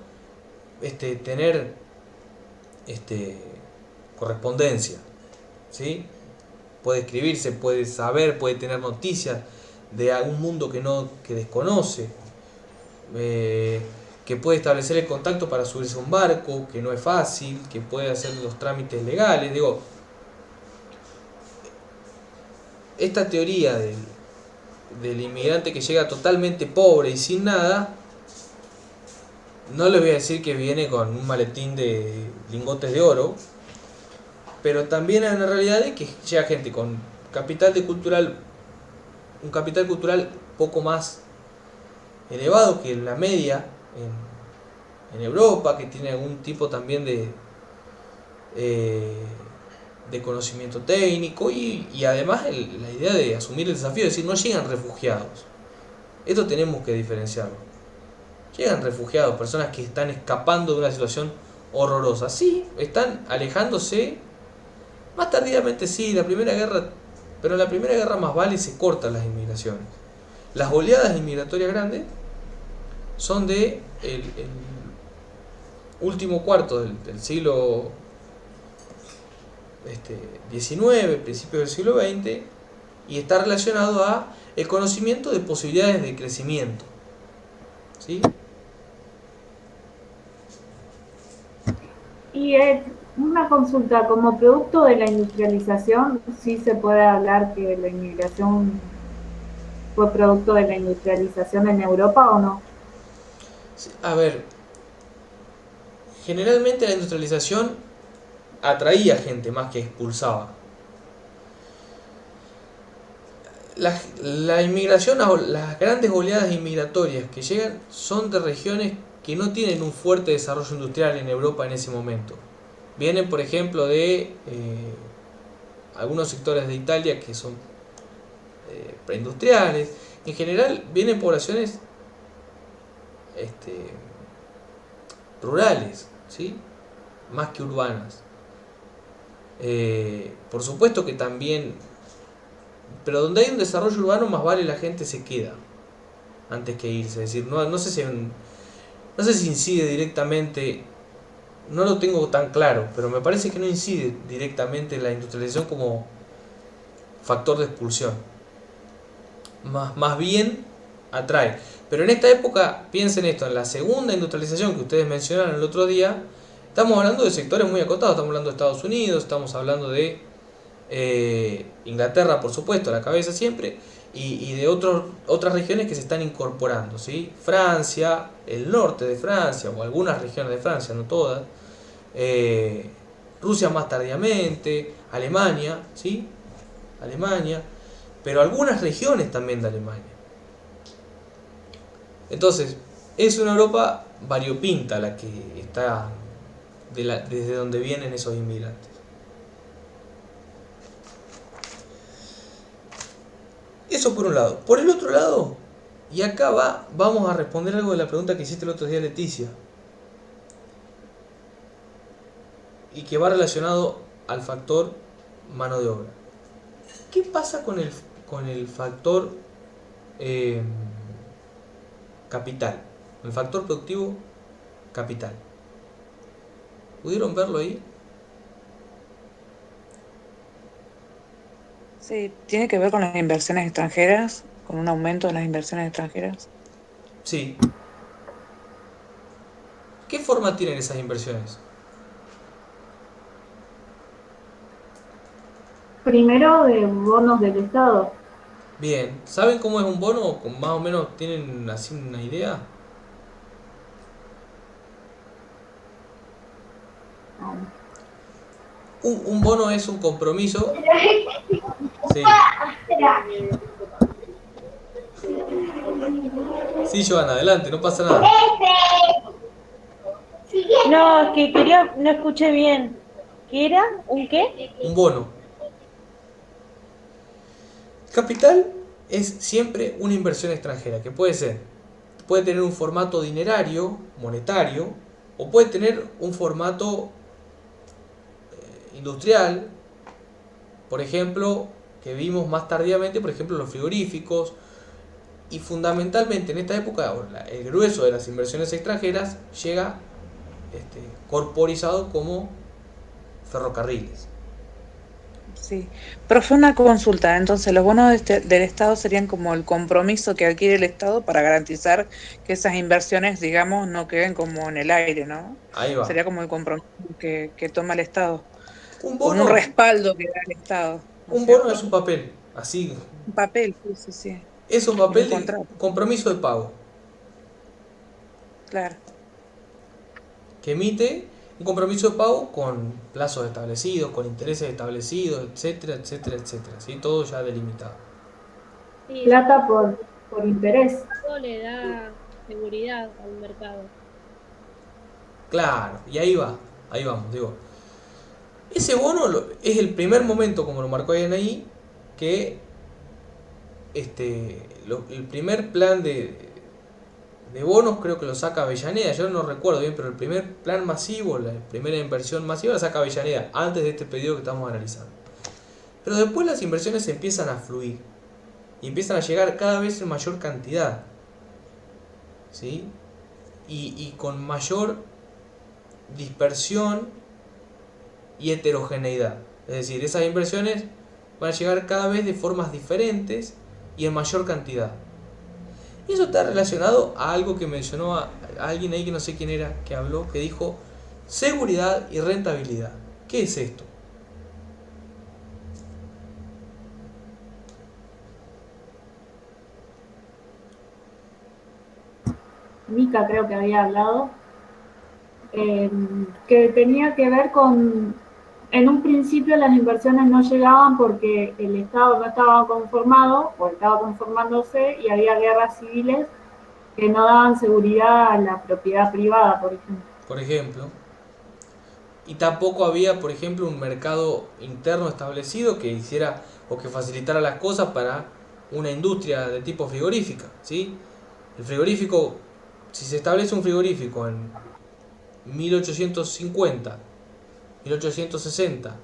tener correspondencia, ¿sí? Puede escribirse, puede saber, puede tener noticias de algún mundo que desconoce, que puede establecer el contacto para subirse a un barco, que no es fácil, que puede hacer los trámites legales. Digo, esta teoría del inmigrante que llega totalmente pobre y sin nada, no les voy a decir que viene con un maletín de lingotes de oro, pero también hay una realidad de que llega gente con un capital cultural poco más elevado que la media en Europa, que tiene algún tipo también de conocimiento técnico y además la idea de asumir el desafío, es decir, no llegan refugiados. Esto tenemos que diferenciarlo. Llegan refugiados, personas que están escapando de una situación horrorosa. Sí, están alejándose, más tardíamente sí, la Primera Guerra, pero en la Primera Guerra más vale se cortan las inmigraciones. Las oleadas inmigratorias grandes son de el último cuarto del siglo XIX, principios del siglo XX, y está relacionado a el conocimiento de posibilidades de crecimiento. ¿Sí? Y una consulta, como producto de la industrialización, ¿sí se puede hablar que la inmigración fue producto de la industrialización en Europa o no? A ver, generalmente la industrialización atraía gente más que expulsaba. La inmigración, las grandes oleadas inmigratorias que llegan son de regiones que no tienen un fuerte desarrollo industrial en Europa en ese momento. Vienen, por ejemplo, de algunos sectores de Italia que son preindustriales. En general vienen poblaciones rurales, ¿sí? Más que urbanas. Por supuesto que también, pero donde hay un desarrollo urbano más vale la gente se queda antes que irse. Es decir, no sé si incide directamente, no lo tengo tan claro, pero me parece que no incide directamente la industrialización como factor de expulsión. Más bien atrae. Pero en esta época, piensen esto, en la segunda industrialización que ustedes mencionaron el otro día, estamos hablando de sectores muy acotados, estamos hablando de Estados Unidos, estamos hablando de Inglaterra, por supuesto, a la cabeza siempre, y de otras regiones que se están incorporando, ¿sí? Francia, el norte de Francia, o algunas regiones de Francia, no todas, Rusia más tardíamente, Alemania, ¿sí? Alemania, pero algunas regiones también de Alemania. Entonces, es una Europa variopinta la que está desde donde vienen esos inmigrantes. Eso por un lado. Por el otro lado, y acá vamos a responder algo de la pregunta que hiciste el otro día, Leticia, y que va relacionado al factor mano de obra. ¿Qué pasa con el factor capital? El factor productivo capital. ¿Pudieron verlo ahí? Sí, tiene que ver con las inversiones extranjeras, con un aumento de las inversiones extranjeras. Sí. ¿Qué forma tienen esas inversiones? Primero de bonos del Estado. Bien, ¿saben cómo es un bono? ¿Más o menos tienen así una idea? Un bono es un compromiso. Sí. Sí, Joana, adelante, no pasa nada. No, es que quería, no escuché bien. ¿Qué era? ¿Un qué? Un bono. Capital es siempre una inversión extranjera, que puede tener un formato dinerario, monetario, o puede tener un formato industrial, por ejemplo, que vimos más tardíamente, por ejemplo, los frigoríficos, y fundamentalmente en esta época el grueso de las inversiones extranjeras llega corporizado como ferrocarriles. Sí, profe, una consulta. Entonces, los bonos del Estado serían como el compromiso que adquiere el Estado para garantizar que esas inversiones, digamos, no queden como en el aire, ¿no? Ahí va. Sería como el compromiso que toma el Estado, Un como un bono, respaldo que da el Estado, ¿no es un bono cierto? es un papel, así. Un papel, sí, sí, sí, Es un como un papel de contrato, compromiso de pago claro. que emite un compromiso de pago con plazos establecidos, con intereses establecidos, etcétera, etcétera, etcétera, ¿sí? Todo ya delimitado. Sí, Plata por interés. eso le da seguridad al mercado. Claro, y ahí vamos, digo. Ese bono es el primer momento, como lo marcó ahí, que el primer plan de bonos creo que lo saca Avellaneda, yo no recuerdo bien, pero el primer plan masivo, la primera inversión masiva la saca Avellaneda, antes de este pedido que estamos analizando. Pero después las inversiones empiezan a fluir y empiezan a llegar cada vez en mayor cantidad, ¿sí? Y con mayor dispersión y heterogeneidad. Es decir, esas inversiones van a llegar cada vez de formas diferentes y en mayor cantidad. Y eso está relacionado a algo que mencionó a alguien ahí que no sé quién era, que habló, que dijo seguridad y rentabilidad. ¿Qué es esto? Mica creo que había hablado, que tenía que ver con, en un principio las inversiones no llegaban porque el Estado no estaba conformado o estaba conformándose y había guerras civiles que no daban seguridad a la propiedad privada, por ejemplo. Por ejemplo. Y tampoco había, por ejemplo, un mercado interno establecido que hiciera o que facilitara las cosas para una industria de tipo frigorífica, ¿sí? El frigorífico, si se establece un frigorífico en 1850, 1860,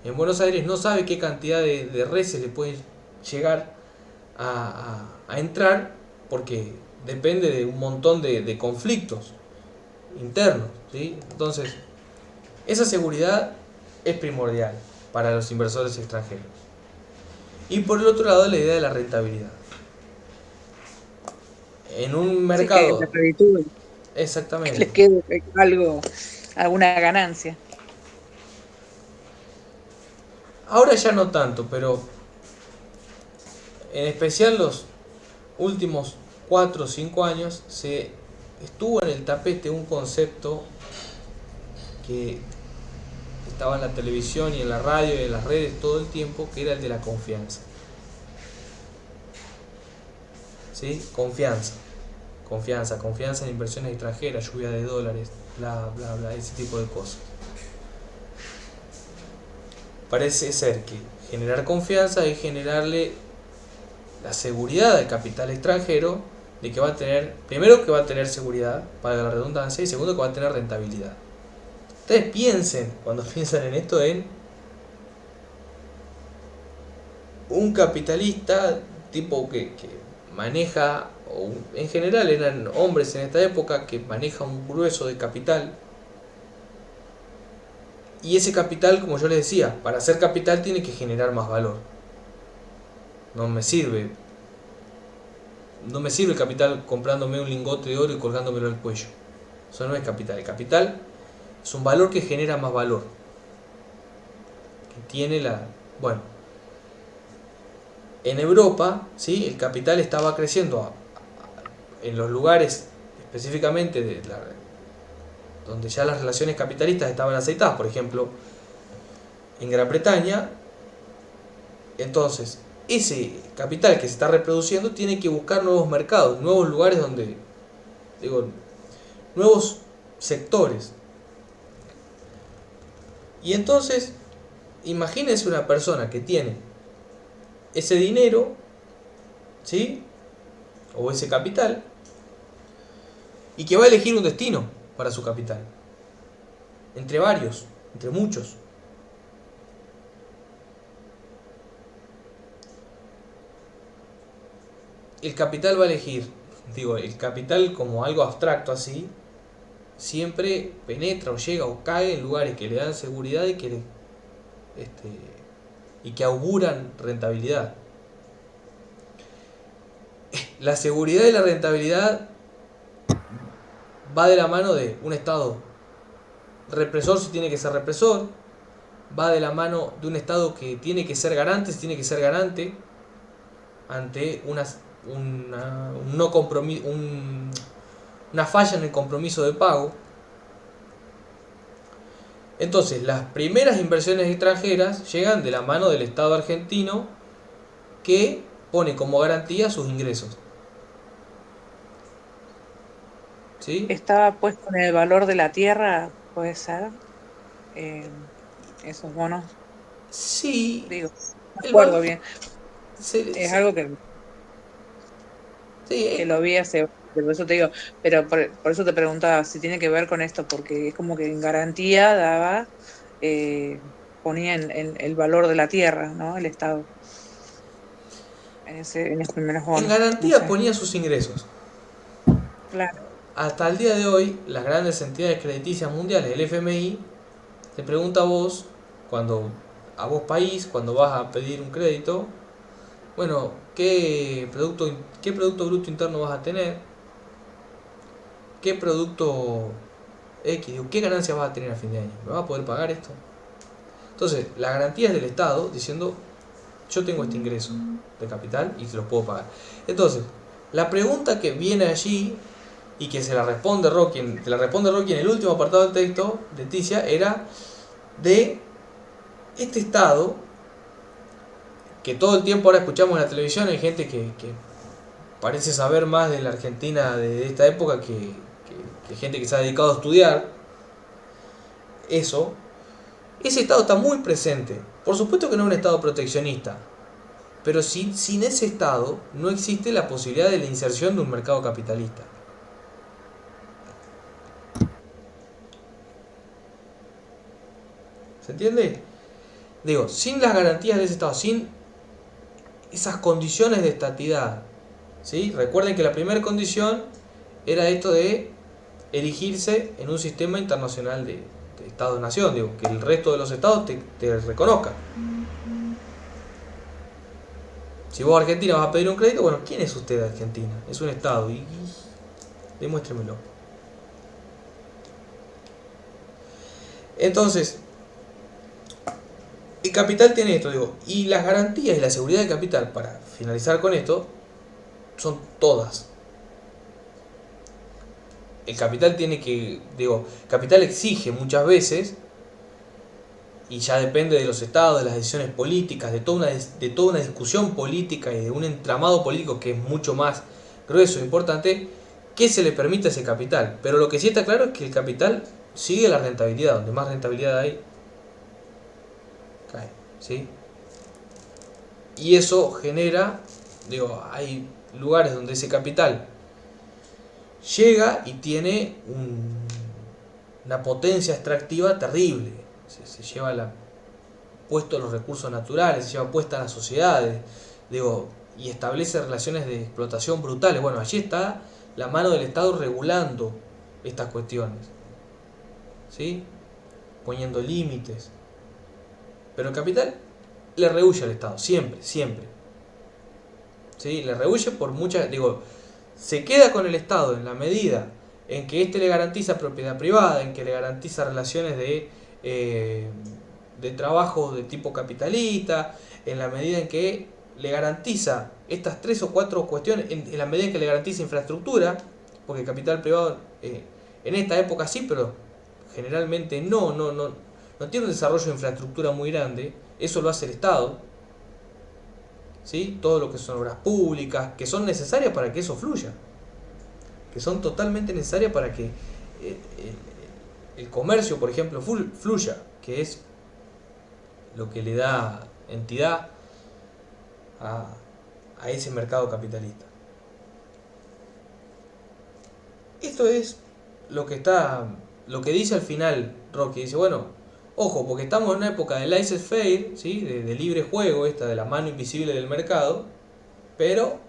en Buenos Aires no sabe qué cantidad de reses le puede llegar a entrar porque depende de un montón de conflictos internos, ¿sí? Entonces, esa seguridad es primordial para los inversores extranjeros. Y por el otro lado, la idea de la rentabilidad. En un mercado... Sí, que reditúe, que Exactamente. les quede algo, alguna ganancia. Ahora ya no tanto, pero en especial los últimos 4 o 5 años se estuvo en el tapete un concepto que estaba en la televisión y en la radio y en las redes todo el tiempo, que era el de la confianza. ¿Sí? Confianza en inversiones extranjeras, lluvia de dólares, bla, bla, bla, ese tipo de cosas. Parece ser que generar confianza es generarle la seguridad al capital extranjero de que va a tener, primero que va a tener seguridad, para la redundancia, y segundo que va a tener rentabilidad. Ustedes piensen, cuando piensan en esto, en un capitalista tipo que maneja, o en general eran hombres en esta época, que maneja un grueso de capital. Y ese capital, como yo les decía, para hacer capital tiene que generar más valor. No me sirve el capital comprándome un lingote de oro y colgándomelo al cuello. Eso no es capital. El capital es un valor que genera más valor. Que tiene la... Bueno. En Europa, ¿sí? El capital estaba creciendo en los lugares específicamente donde ya las relaciones capitalistas estaban aceitadas. Por ejemplo, en Gran Bretaña. Entonces, ese capital que se está reproduciendo tiene que buscar nuevos mercados, nuevos lugares donde, nuevos sectores, Y entonces, imagínense una persona que tiene ese dinero, ¿sí? O ese capital, y que va a elegir un destino para su capital. Entre varios, entre muchos. El capital va a elegir, digo, el capital como algo abstracto así, siempre penetra o llega o cae en lugares que le dan seguridad y que auguran rentabilidad. La seguridad y la rentabilidad va de la mano de un Estado represor si tiene que ser represor, va de la mano de un Estado que tiene que ser garante si tiene que ser garante ante una falla en el compromiso de pago. Entonces, las primeras inversiones extranjeras llegan de la mano del Estado argentino, que pone como garantía sus ingresos. ¿Sí? Estaba puesto en el valor de la tierra, puede ser, esos bonos, Sí, digo, no el recuerdo valor bien. Es se- algo que sí, lo vi hace, por eso te digo, pero por eso te preguntaba si tiene que ver con esto, porque es como que en garantía daba, ponía en el valor de la tierra, ¿no? El Estado, en esos primeros en bonos, no garantía sé, ponía sus ingresos. claro. Hasta el día de hoy, las grandes entidades crediticias mundiales, el FMI, te pregunta a vos, cuando vas a pedir un crédito, bueno, ¿qué producto bruto interno vas a tener? ¿Qué producto X? ¿Qué ganancias vas a tener a fin de año? ¿Me vas a poder pagar esto? Entonces, la garantía es del Estado diciendo, yo tengo este ingreso de capital y te lo puedo pagar. Entonces, la pregunta que viene allí y que se la responde Rocky en el último apartado del texto de Ticia, era de este Estado que todo el tiempo ahora escuchamos en la televisión. Hay gente que parece saber más de la Argentina de esta época que gente que se ha dedicado a estudiar eso. Ese Estado está muy presente. Por supuesto que no es un Estado proteccionista, pero sin ese Estado no existe la posibilidad de la inserción de un mercado capitalista. ¿Se entiende? Digo, sin las garantías de ese Estado, sin esas condiciones de estatidad, ¿sí? Recuerden que la primera condición era esto de erigirse en un sistema internacional de Estado-nación, digo, que el resto de los estados te reconozcan. Si vos Argentina vas a pedir un crédito, bueno, ¿quién es usted Argentina? Es un Estado y demuéstremelo. Entonces, el capital tiene esto, digo, y las garantías y la seguridad del capital, para finalizar con esto, son todas. El capital capital exige muchas veces, y ya depende de los estados, de las decisiones políticas, de toda una discusión política y de un entramado político que es mucho más grueso e importante, que se le permite a ese capital. Pero lo que sí está claro es que el capital sigue la rentabilidad, donde más rentabilidad hay, cae, ¿sí? Y eso genera, hay lugares donde ese capital llega y tiene una potencia extractiva terrible. Se lleva puesto los recursos naturales, se lleva puesta las sociedades, y establece relaciones de explotación brutales. Bueno, allí está la mano del Estado regulando estas cuestiones, ¿sí? Poniendo límites. Pero el capital le rehúye al Estado, siempre, siempre. ¿Sí? Le rehúye por muchas... se queda con el Estado en la medida en que éste le garantiza propiedad privada, en que le garantiza relaciones de trabajo de tipo capitalista, en la medida en que le garantiza estas 3 o 4 cuestiones, en la medida en que le garantiza infraestructura, porque el capital privado en esta época sí, pero generalmente no tiene un desarrollo de infraestructura muy grande. Eso lo hace el Estado, ¿sí? Todo lo que son obras públicas, que son necesarias para que eso fluya, que son totalmente necesarias para que el comercio, por ejemplo, fluya, que es lo que le da entidad a ese mercado capitalista. Esto es lo que dice al final Rocky. Dice, bueno, ojo, porque estamos en una época de laissez-faire, ¿sí? de libre juego, de la mano invisible del mercado, pero,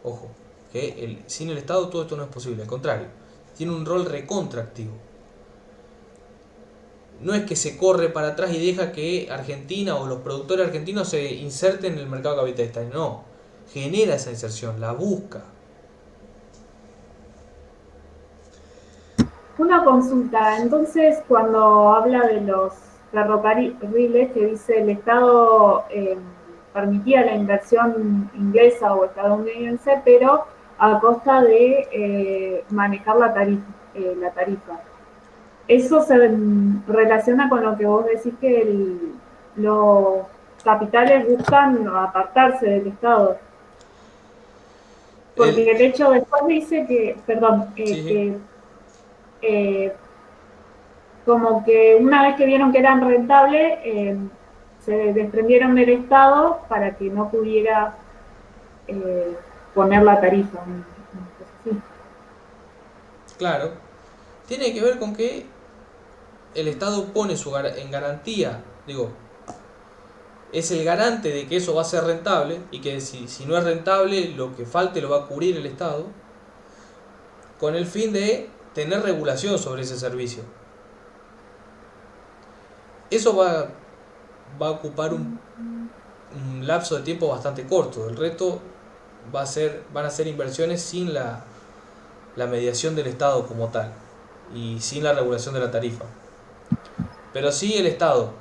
ojo, que sin el Estado todo esto no es posible, al contrario, tiene un rol recontraactivo. No es que se corre para atrás y deja que Argentina o los productores argentinos se inserten en el mercado capitalista, no, genera esa inserción, la busca. Una consulta, entonces cuando habla de los ferrocarriles que dice el Estado permitía la inversión inglesa o estadounidense, pero a costa de manejar la tarifa. Eso se relaciona con lo que vos decís que los capitales buscan apartarse del Estado. Porque el hecho después dice que, perdón, Sí. como que una vez que vieron que eran rentables, se desprendieron del Estado para que no pudiera poner la tarifa. Una cosa así. Claro, tiene que ver con que el Estado pone en garantía, digo, es el garante de que eso va a ser rentable y que si no es rentable, lo que falte lo va a cubrir el Estado, con el fin de tener regulación sobre ese servicio. Eso va a ocupar un lapso de tiempo bastante corto. El resto van a ser inversiones sin la mediación del Estado como tal y sin la regulación de la tarifa. Pero sí el Estado,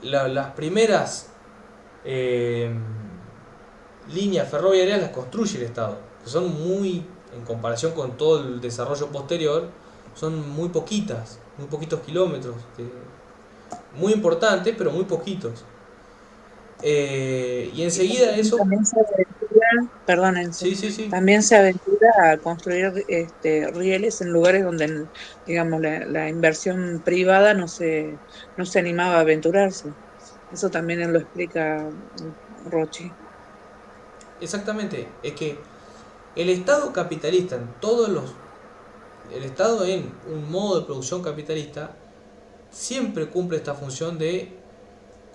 las primeras líneas ferroviarias las construye el Estado, que son muy, en comparación con todo el desarrollo posterior, son muy poquitos kilómetros, muy importantes, pero muy poquitos. Y enseguida eso... También se aventura, perdón, Enzo, Sí. también se aventura a construir rieles en lugares donde, digamos, la inversión privada no se animaba a aventurarse. Eso también él lo explica Rochi. Exactamente, es que el Estado capitalista el Estado en un modo de producción capitalista siempre cumple esta función de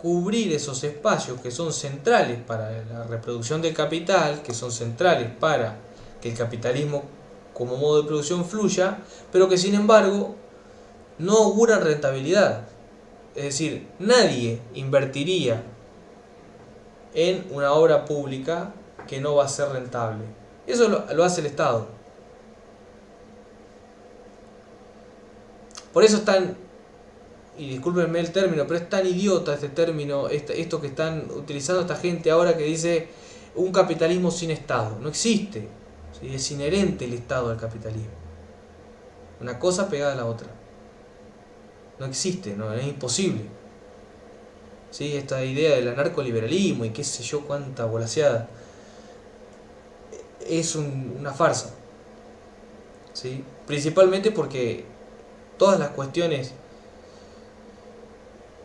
cubrir esos espacios que son centrales para la reproducción del capital, que son centrales para que el capitalismo como modo de producción fluya, pero que sin embargo no auguran rentabilidad. Es decir, nadie invertiría en una obra pública que no va a ser rentable. Eso lo hace el Estado. Por eso es tan, y discúlpenme el término, pero es tan idiota este término, esto que están utilizando esta gente ahora que dice un capitalismo sin Estado. No existe. ¿Sí? Es inherente el Estado al capitalismo. Una cosa pegada a la otra. No existe, no, es imposible. ¿Sí? Esta idea del anarcoliberalismo y qué sé yo cuánta volaseada es una farsa. ¿Sí? Principalmente porque todas las cuestiones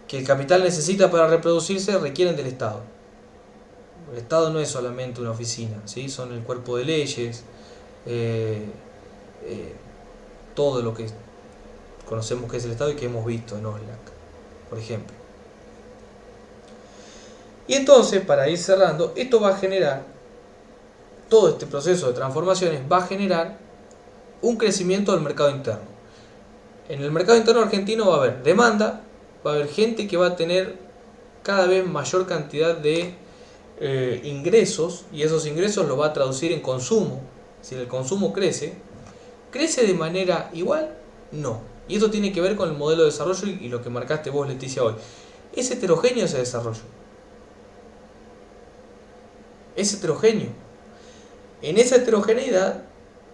que el capital necesita para reproducirse requieren del Estado. El Estado no es solamente una oficina, ¿sí? Son el cuerpo de leyes, todo lo que conocemos que es el Estado y que hemos visto en Oslac, por ejemplo. Y entonces, para ir cerrando, esto va a generar, todo este proceso de transformaciones va a generar un crecimiento del mercado interno. En el mercado interno argentino va a haber demanda, va a haber gente que va a tener cada vez mayor cantidad de ingresos, y esos ingresos los va a traducir en consumo. Si el consumo crece de manera igual, no. Y eso tiene que ver con el modelo de desarrollo y lo que marcaste vos, Leticia, hoy. Es heterogéneo ese desarrollo. Es heterogéneo. En esa heterogeneidad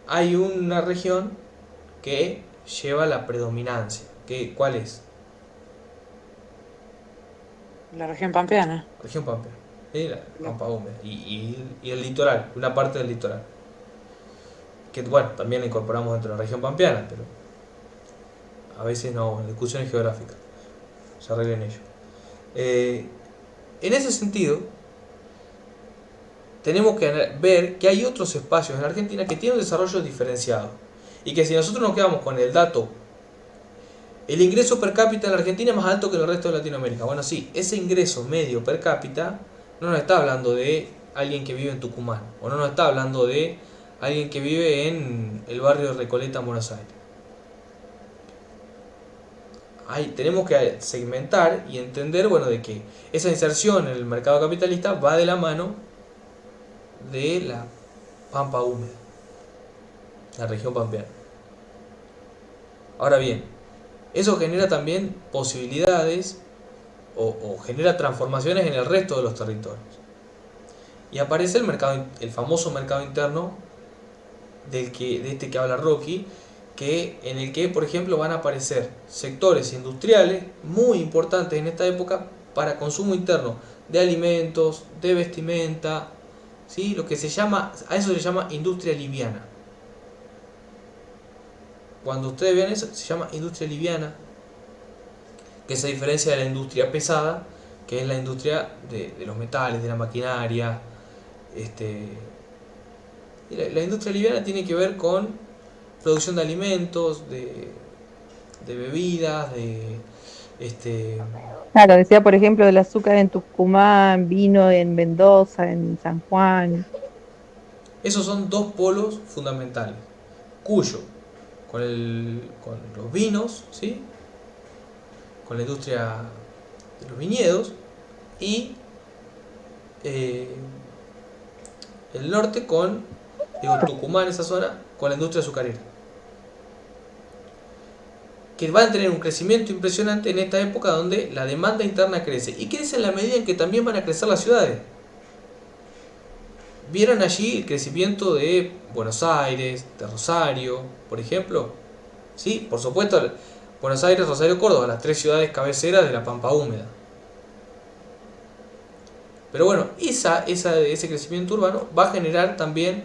hay una región que lleva la predominancia. ¿Cuál es? La región pampeana. Región pampeana. La pampa húmeda. Y el litoral, una parte del litoral. Que bueno, también la incorporamos dentro de la región pampeana, pero a veces no, en discusiones geográficas se arreglen ellos. En ese sentido, tenemos que ver que hay otros espacios en Argentina que tienen un desarrollo diferenciado. Y que si nosotros nos quedamos con el dato, el ingreso per cápita en la Argentina es más alto que en el resto de Latinoamérica. Bueno, sí, ese ingreso medio per cápita no nos está hablando de alguien que vive en Tucumán, o no nos está hablando de alguien que vive en el barrio de Recoleta, en Buenos Aires. Ahí tenemos que segmentar y entender, bueno, de que esa inserción en el mercado capitalista va de la mano de la pampa húmeda, la región pampeana. Ahora bien, eso genera también posibilidades o genera transformaciones en el resto de los territorios. Y aparece el mercado, el famoso mercado interno de este que habla Rocky, en el que, por ejemplo, van a aparecer sectores industriales muy importantes en esta época para consumo interno de alimentos, de vestimenta, ¿sí? Lo que se llama, a eso se llama industria liviana. Cuando ustedes vean eso, se llama industria liviana, que se diferencia de la industria pesada, que es la industria de los metales, de la maquinaria. Y la industria liviana tiene que ver con producción de alimentos, de bebidas, Claro, decía por ejemplo del azúcar en Tucumán, vino en Mendoza, en San Juan. Esos son dos polos fundamentales, cuyo con los vinos, ¿sí? Con la industria de los viñedos, y el norte con, Tucumán, esa zona, con la industria azucarera, que van a tener un crecimiento impresionante en esta época donde la demanda interna crece, y crece en la medida en que también van a crecer las ciudades. ¿Vieron allí el crecimiento de Buenos Aires, de Rosario, por ejemplo? Sí, por supuesto, Buenos Aires, Rosario, Córdoba, las tres ciudades cabeceras de la pampa húmeda. Pero bueno, ese crecimiento urbano va a generar también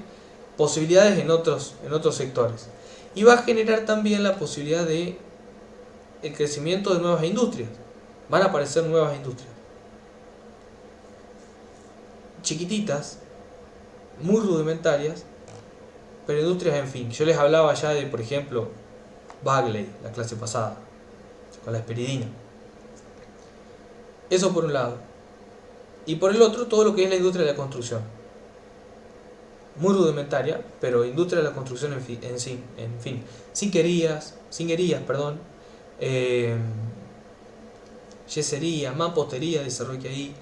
posibilidades en otros sectores. Y va a generar también la posibilidad de el crecimiento de nuevas industrias. Van a aparecer nuevas industrias. Chiquititas, muy rudimentarias, pero industrias, en fin. Yo les hablaba ya de, por ejemplo, Bagley, la clase pasada, con la esperidina. Eso por un lado. Y por el otro, todo lo que es la industria de la construcción. Muy rudimentaria, pero industria de la construcción en fin. Zinquerías, yesería, mampostería, desarrollo ahí.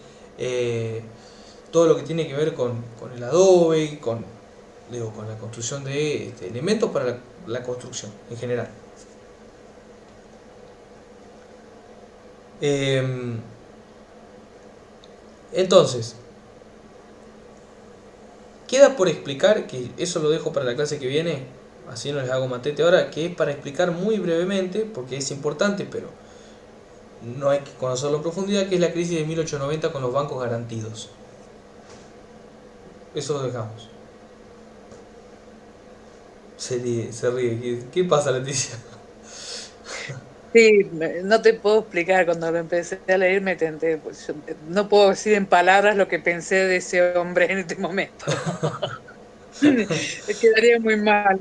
Todo lo que tiene que ver con el adobe, con la construcción de elementos para la construcción en general. Entonces, queda por explicar, que eso lo dejo para la clase que viene, así no les hago matete ahora, que es para explicar muy brevemente, porque es importante, pero no hay que conocerlo en profundidad, que es la crisis de 1890 con los bancos garantidos. Eso lo dejamos. Se ríe. ¿Qué pasa, Leticia? Sí, no te puedo explicar, cuando lo empecé a leer me tenté, pues, no puedo decir en palabras lo que pensé de ese hombre en este momento. Quedaría muy mal.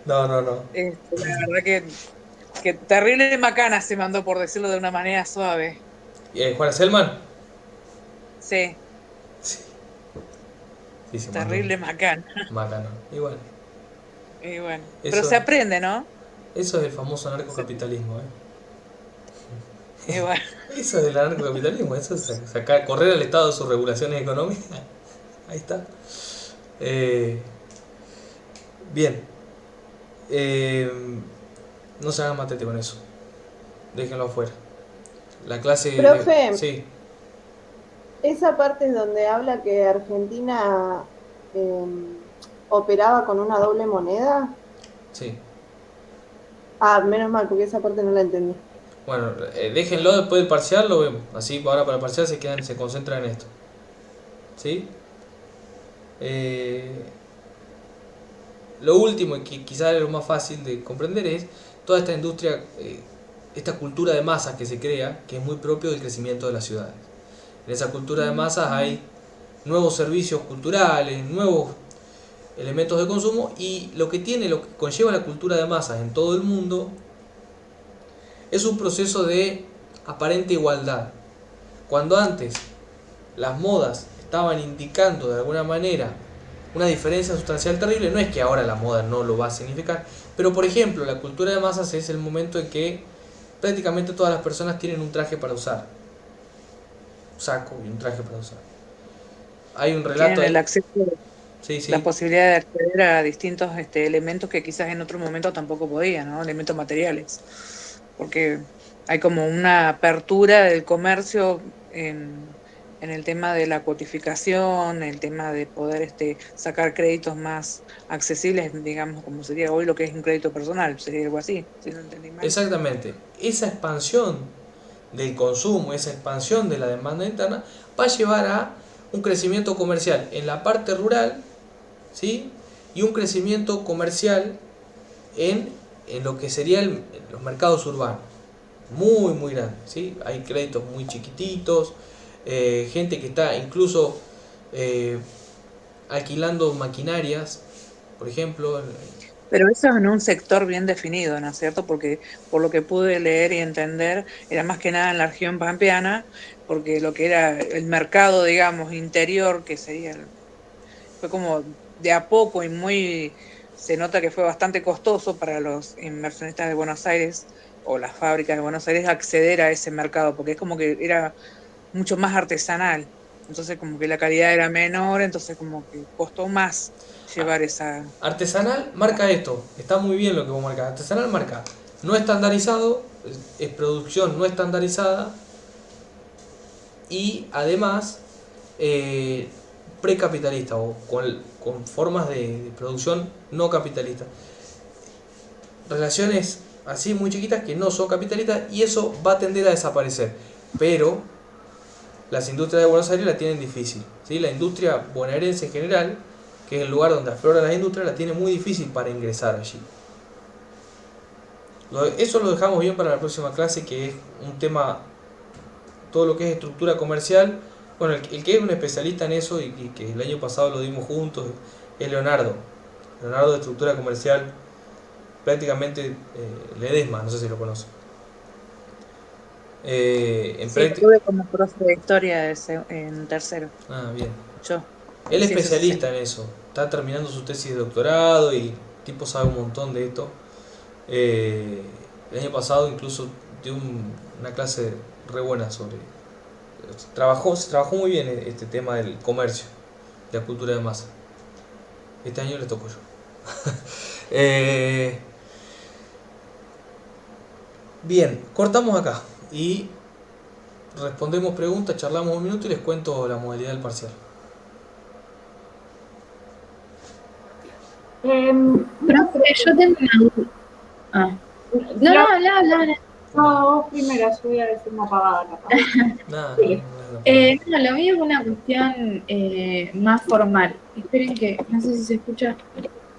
No. La verdad que terrible macana se mandó, por decirlo de una manera suave. ¿Juan Selman? Sí, Sí, se terrible macana. Macano, igual. Y bueno, Eso- pero se aprende, ¿no? Eso es el famoso anarcocapitalismo, Y bueno, Eso es el anarcocapitalismo, eso es sacar, correr al Estado de sus regulaciones económicas. Ahí está. Bien. No se hagan matete con eso. Déjenlo afuera. La clase... Profe. Sí. Esa parte en donde habla que Argentina operaba con una doble moneda. Sí. Ah, menos mal, porque esa parte no la entendí. Bueno, déjenlo después del parcial, lo vemos. Así ahora para el parcial se concentran en esto. ¿Sí? Lo último, y que quizás es lo más fácil de comprender, es toda esta industria esta cultura de masas que se crea, que es muy propio del crecimiento de las ciudades. En esa cultura de masas hay nuevos servicios culturales, nuevos elementos de consumo, y lo que conlleva la cultura de masas en todo el mundo es un proceso de aparente igualdad. Cuando antes las modas estaban indicando de alguna manera una diferencia sustancial terrible, no es que ahora la moda no lo va a significar, pero por ejemplo la cultura de masas es el momento en que prácticamente todas las personas tienen un traje para usar, un saco y un traje para usar. Hay un relato Tienen ahí. el acceso, Sí, sí. la posibilidad de acceder a distintos elementos que quizás en otro momento tampoco podían, ¿no? Elementos materiales. Porque hay como una apertura del comercio en el tema de la cuotificación, el tema de poder sacar créditos más accesibles, digamos, como sería hoy lo que es un crédito personal, sería algo así, si no entendí mal. Exactamente. Esa expansión del consumo, esa expansión de la demanda interna, va a llevar a un crecimiento comercial en la parte rural, ¿sí? Y un crecimiento comercial en lo que serían los mercados urbanos, muy, muy grande, ¿sí? Hay créditos muy chiquititos, gente que está incluso alquilando maquinarias, por ejemplo. Pero eso en un sector bien definido, ¿no es cierto? Porque por lo que pude leer y entender, era más que nada en la región pampeana, porque lo que era el mercado, digamos, interior, que sería, fue como de a poco y muy, se nota que fue bastante costoso para los inversionistas de Buenos Aires o las fábricas de Buenos Aires acceder a ese mercado, porque es como que era mucho más artesanal, entonces como que la calidad era menor, entonces como que costó más llevar esa... Artesanal marca esto, está muy bien lo que vos marcás. Artesanal marca no estandarizado, es producción no estandarizada, y además precapitalista o con formas de producción no capitalista. Relaciones así muy chiquitas que no son capitalistas, y eso va a tender a desaparecer. Pero las industrias de Buenos Aires la tienen difícil, ¿sí? La industria bonaerense en general, que es el lugar donde afloran las industrias, la tiene muy difícil para ingresar allí. Eso lo dejamos bien para la próxima clase, que es un tema, todo lo que es estructura comercial. Bueno, el que es un especialista en eso y que el año pasado lo dimos juntos es Leonardo. Leonardo de estructura comercial, prácticamente Ledesma, no sé si lo conoce. Sí, tuve como profe de historia en tercero, Ah, bien. yo. Él es Sí, especialista en eso. Está terminando su tesis de doctorado y el tipo sabe un montón de esto. El año pasado incluso dio una clase re buena sobre... Se trabajó muy bien este tema del comercio, de la cultura de masa. Este año le tocó yo. Bien, cortamos acá y respondemos preguntas, charlamos un minuto y les cuento la modalidad del parcial. Profe, yo tengo una... Ah. No, habla. No, vos primero, yo voy a decir una pagada capaz. Sí. No, lo mío es una cuestión más formal. Esperen que, no sé si se escucha.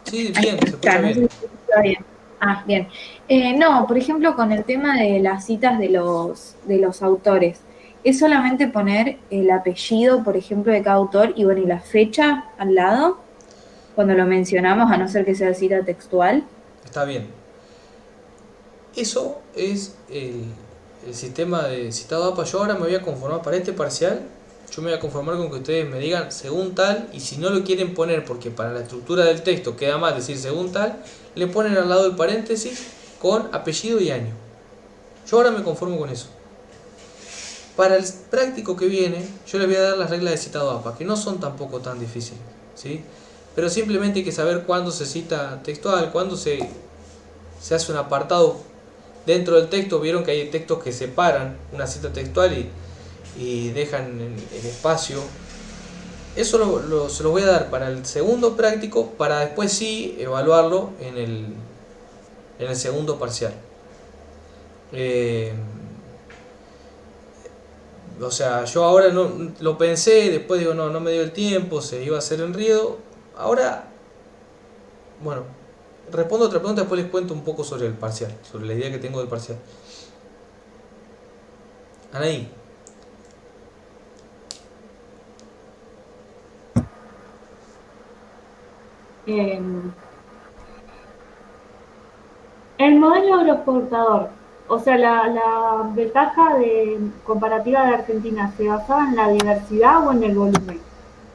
Sí, bien, se escucha No sé bien. si se escucha bien. Ah, bien. No, por ejemplo, con el tema de las citas de los autores, ¿es solamente poner el apellido, por ejemplo, de cada autor y bueno, y la fecha al lado, cuando lo mencionamos, a no ser que sea cita textual? Está bien. Eso es el sistema de citado APA. Yo ahora me voy a conformar para este parcial. Yo me voy a conformar con que ustedes me digan según tal, y si no lo quieren poner porque para la estructura del texto queda mal decir según tal, le ponen al lado el paréntesis con apellido y año. Yo ahora me conformo con eso. Para el práctico que viene, yo les voy a dar las reglas de citado APA, que no son tampoco tan difíciles, ¿sí? Pero simplemente hay que saber cuándo se cita textual, cuándo se hace un apartado dentro del texto. Vieron que hay textos que separan una cita textual y dejan el espacio. Eso se los voy a dar para el segundo práctico, para después sí evaluarlo en el segundo parcial. O sea, yo ahora no lo pensé, después digo no me dio el tiempo, se iba a hacer enredo. Ahora, bueno, respondo otra pregunta, después les cuento un poco sobre el parcial, sobre la idea que tengo del parcial. Anaí. Eh, el modelo agroexportador, o sea, la ventaja comparativa de Argentina, ¿se basaba en la diversidad o en el volumen?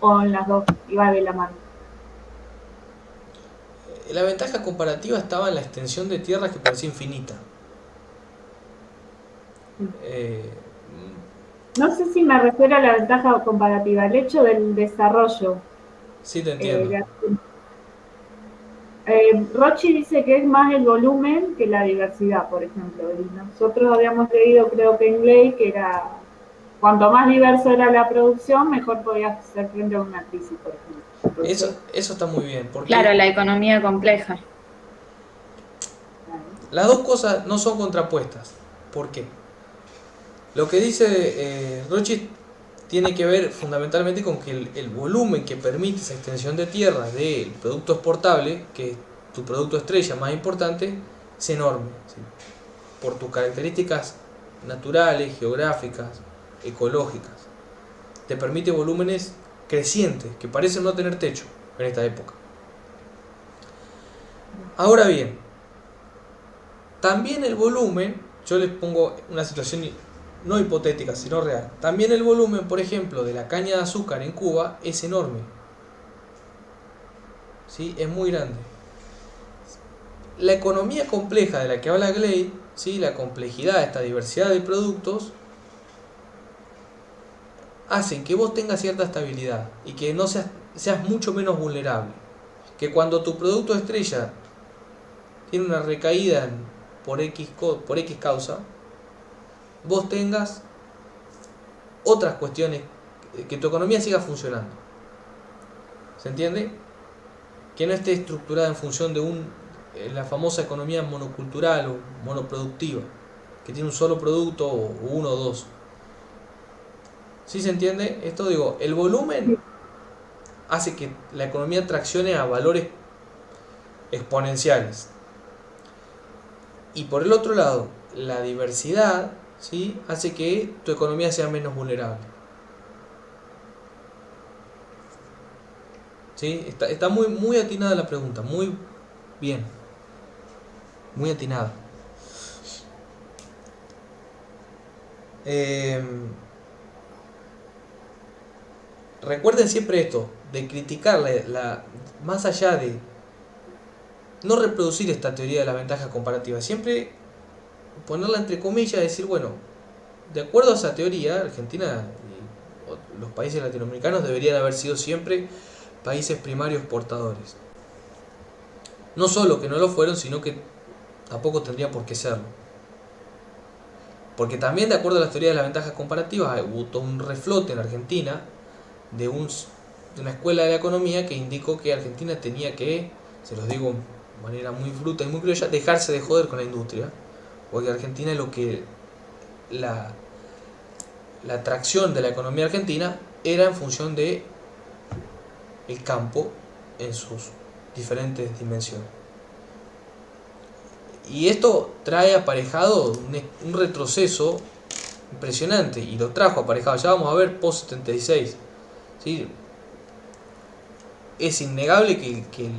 O en las dos, iba de la mano. La ventaja comparativa estaba en la extensión de tierras que parecía infinita. No sé si me refiero a la ventaja comparativa, el hecho del desarrollo. Sí, te entiendo. Rochi dice que es más el volumen que la diversidad, por ejemplo. Y nosotros habíamos leído, creo que en Ley, que era cuanto más diverso era la producción, mejor podía hacer frente a una crisis, por ejemplo. Eso está muy bien. Porque Claro, la economía compleja. las dos cosas no son contrapuestas. ¿Por qué? Lo que dice Rochi tiene que ver fundamentalmente con que el volumen que permite esa extensión de tierra del producto exportable, que es tu producto estrella más importante, es enorme, ¿sí? Por tus características naturales, geográficas, ecológicas. Te permite volúmenes crecientes que parecen no tener techo en esta época. Ahora bien, también el volumen, yo les pongo una situación no hipotética, sino real. También el volumen, por ejemplo, de la caña de azúcar en Cuba es enorme. ¿Sí? Es muy grande. La economía compleja de la que habla Glade, ¿sí? La complejidad, esta diversidad de productos, hacen que vos tengas cierta estabilidad y que no seas mucho menos vulnerable. Que cuando tu producto estrella tiene una recaída por X causa, vos tengas otras cuestiones, que tu economía siga funcionando. ¿Se entiende? Que no esté estructurada en función de la famosa economía monocultural o monoproductiva, que tiene un solo producto o uno o dos. ¿Sí se entiende? Esto digo, el volumen hace que la economía traccione a valores exponenciales. Y por el otro lado, la diversidad, ¿sí? Hace que tu economía sea menos vulnerable. ¿Sí? Está muy, muy atinada la pregunta, muy bien, muy atinada. Recuerden siempre esto, de criticar más allá de no reproducir esta teoría de la ventaja comparativa, siempre ponerla entre comillas y decir, bueno, de acuerdo a esa teoría, Argentina y los países latinoamericanos deberían haber sido siempre países primarios exportadores. No solo que no lo fueron, sino que tampoco tendría por qué serlo. Porque también, de acuerdo a la teoría de las ventajas comparativas, hubo todo un reflote en Argentina de una escuela de la economía que indicó que Argentina tenía que, se los digo de manera muy bruta y muy criolla, dejarse de joder con la industria. Porque Argentina es lo que la atracción de la economía argentina era en función de el campo en sus diferentes dimensiones. Y esto trae aparejado un retroceso impresionante, y lo trajo aparejado, ya vamos a ver post 76, ¿sí? Es innegable que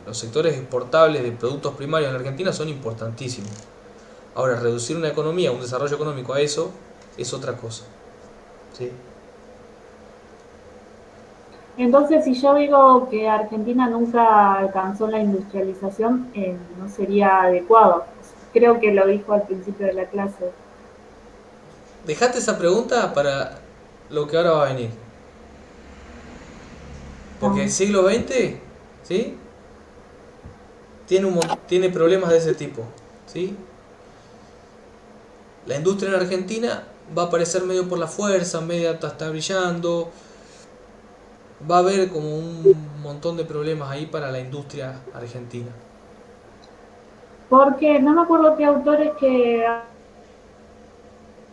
los sectores exportables de productos primarios en la Argentina son importantísimos. Ahora, reducir una economía, un desarrollo económico a eso, es otra cosa, ¿sí? Entonces, si yo digo que Argentina nunca alcanzó la industrialización, no sería adecuado. Creo que lo dijo al principio de la clase. Dejate esa pregunta para lo que ahora va a venir. Porque el siglo XX, ¿sí? Tiene problemas de ese tipo, ¿sí? La industria en Argentina va a aparecer medio por la fuerza, medio está brillando. Va a haber como un montón de problemas ahí para la industria argentina. Porque no me acuerdo qué autor es que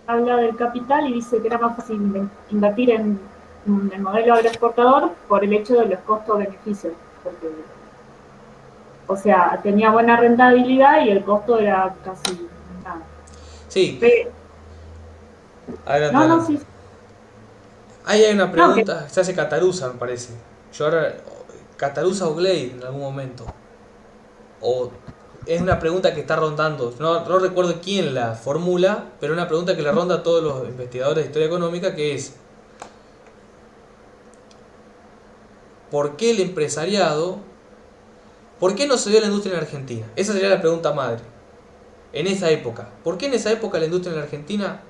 habla del capital y dice que era más fácil invertir en el modelo agroexportador por el hecho de los costos-beneficios. Porque, o sea, tenía buena rentabilidad y el costo era casi nada. Sí. Adelante, No, no, adelante. sí. Ahí hay una No, que pregunta, se hace Catarusa, me parece. Yo ahora, Catarusa o Glade en algún momento. O es una pregunta que está rondando, no recuerdo quién la formula, pero una pregunta que le ronda a todos los investigadores de historia económica, que es, ¿por qué el empresariado, por qué no se dio la industria en Argentina? Esa sería la pregunta madre. En esa época, ¿por qué en esa época la industria en Argentina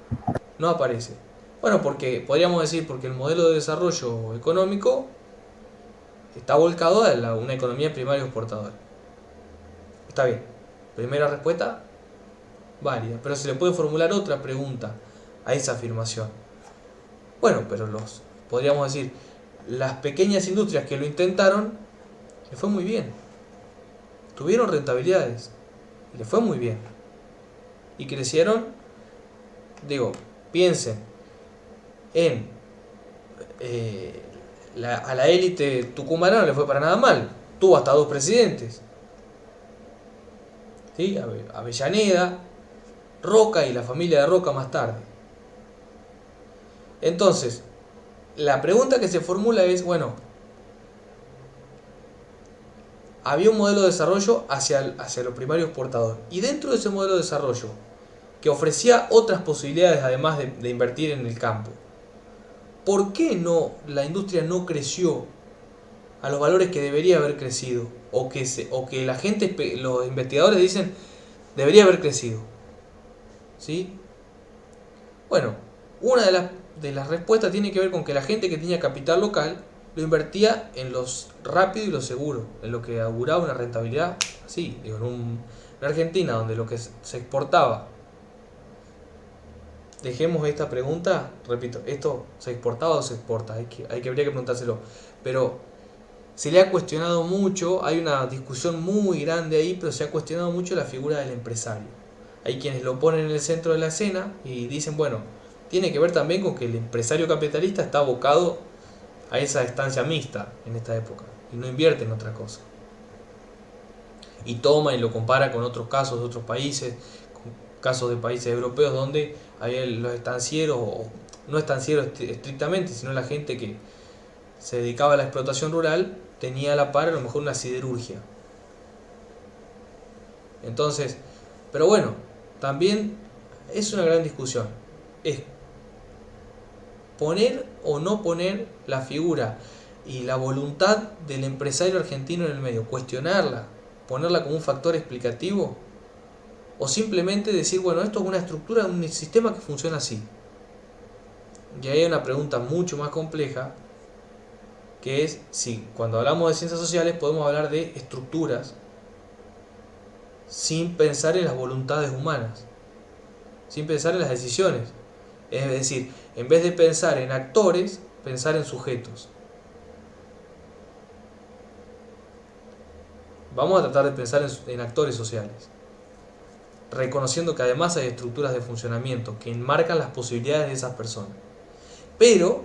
no aparece? Bueno, porque podríamos decir porque el modelo de desarrollo económico está volcado a una economía primaria exportadora. Está bien. Primera respuesta, válida. Pero se le puede formular otra pregunta a esa afirmación. Bueno, pero podríamos decir, las pequeñas industrias que lo intentaron, le fue muy bien. Tuvieron rentabilidades. Le fue muy bien. Y crecieron, digo, piensen en a la élite tucumana no le fue para nada mal. Tuvo hasta 2 presidentes. ¿Sí? Avellaneda, Roca y la familia de Roca más tarde. Entonces, la pregunta que se formula es, bueno, había un modelo de desarrollo hacia lo primario exportador. Y dentro de ese modelo de desarrollo, que ofrecía otras posibilidades además de invertir en el campo, ¿por qué la industria no creció a los valores que debería haber crecido? O que la gente, los investigadores dicen, debería haber crecido. ¿Sí? Bueno, una de las respuestas tiene que ver con que la gente que tenía capital local lo invertía en lo rápido y lo seguro, en lo que auguraba una rentabilidad así. Digo, en Argentina, donde lo que se exportaba, dejemos esta pregunta, repito, ¿esto se exportaba o se exporta? Habría que preguntárselo. Pero se le ha cuestionado mucho, hay una discusión muy grande ahí, pero se ha cuestionado mucho la figura del empresario. Hay quienes lo ponen en el centro de la escena y dicen, bueno, tiene que ver también con que el empresario capitalista está abocado a esa estancia mixta en esta época y no invierte en otra cosa. Y toma y lo compara con otros casos de otros países, con casos de países europeos donde había los estancieros, o no estancieros estrictamente, sino la gente que se dedicaba a la explotación rural, tenía a la par a lo mejor una siderurgia. Entonces, pero bueno, también es una gran discusión. Es poner o no poner la figura y la voluntad del empresario argentino en el medio, cuestionarla, ponerla como un factor explicativo, o simplemente decir, bueno, esto es una estructura, un sistema que funciona así. Y ahí hay una pregunta mucho más compleja, que es si cuando hablamos de ciencias sociales podemos hablar de estructuras sin pensar en las voluntades humanas, sin pensar en las decisiones. Es decir, en vez de pensar en actores, pensar en sujetos. Vamos a tratar de pensar en actores sociales, reconociendo que además hay estructuras de funcionamiento que enmarcan las posibilidades de esas personas, pero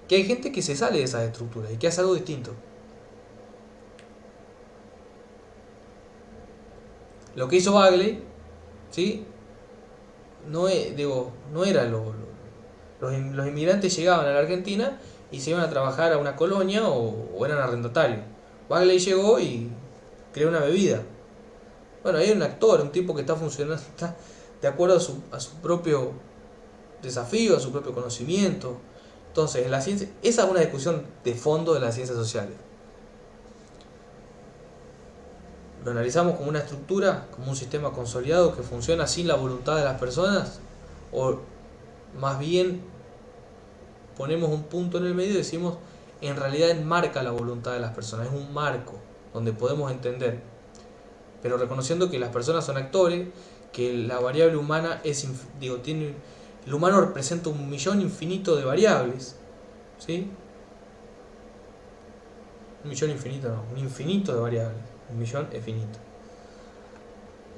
que hay gente que se sale de esas estructuras y que hace algo distinto. Lo que hizo Bagley, ¿sí? No era los inmigrantes llegaban a la Argentina y se iban a trabajar a una colonia o eran arrendatarios. Bagley llegó y creó una bebida. Bueno, hay un actor, un tipo que está funcionando, está de acuerdo a su propio desafío, a su propio conocimiento. Entonces, en la ciencia, esa es una discusión de fondo de las ciencias sociales. ¿Lo analizamos como una estructura, como un sistema consolidado que funciona sin la voluntad de las personas? ¿O más bien ponemos un punto en el medio y decimos, en realidad enmarca la voluntad de las personas, es un marco donde podemos entender, pero reconociendo que las personas son actores, que la variable humana el humano representa un millón infinito de variables, ¿sí? Un millón infinito no, un infinito de variables. Un millón es finito.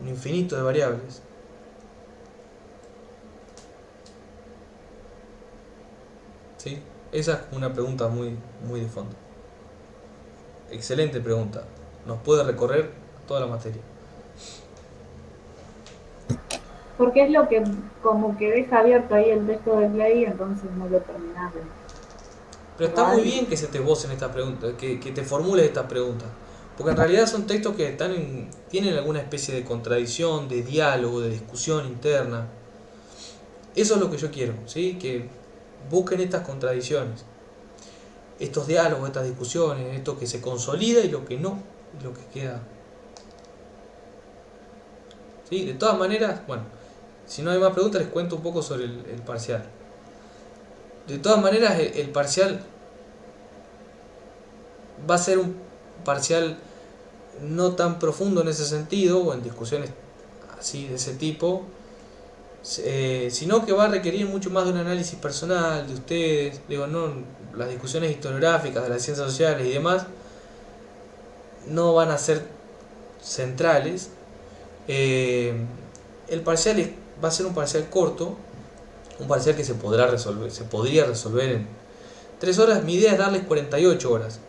Un infinito de variables. ¿Sí? Esa es una pregunta muy, muy de fondo. Excelente pregunta. Nos puede recorrer toda la materia. Porque es lo que como que deja abierto ahí el texto de ley, entonces no lo terminás de... Pero está muy bien que se te esbocen estas preguntas, que te formules estas preguntas. Porque en realidad son textos que tienen alguna especie de contradicción, de diálogo, de discusión interna. Eso es lo que yo quiero, ¿sí? Que busquen estas contradicciones, estos diálogos, estas discusiones, esto que se consolida y lo que no, y lo que queda. ¿Sí? De todas maneras, bueno, si no hay más preguntas les cuento un poco sobre el parcial. De todas maneras, el parcial va a ser un parcial no tan profundo en ese sentido, o en discusiones así de ese tipo, sino que va a requerir mucho más de un análisis personal de ustedes. Digo, no, las discusiones historiográficas de las ciencias sociales y demás no van a ser centrales. El parcial va a ser un parcial corto, un parcial que se podría resolver en 3 horas. Mi idea es darles 48 horas.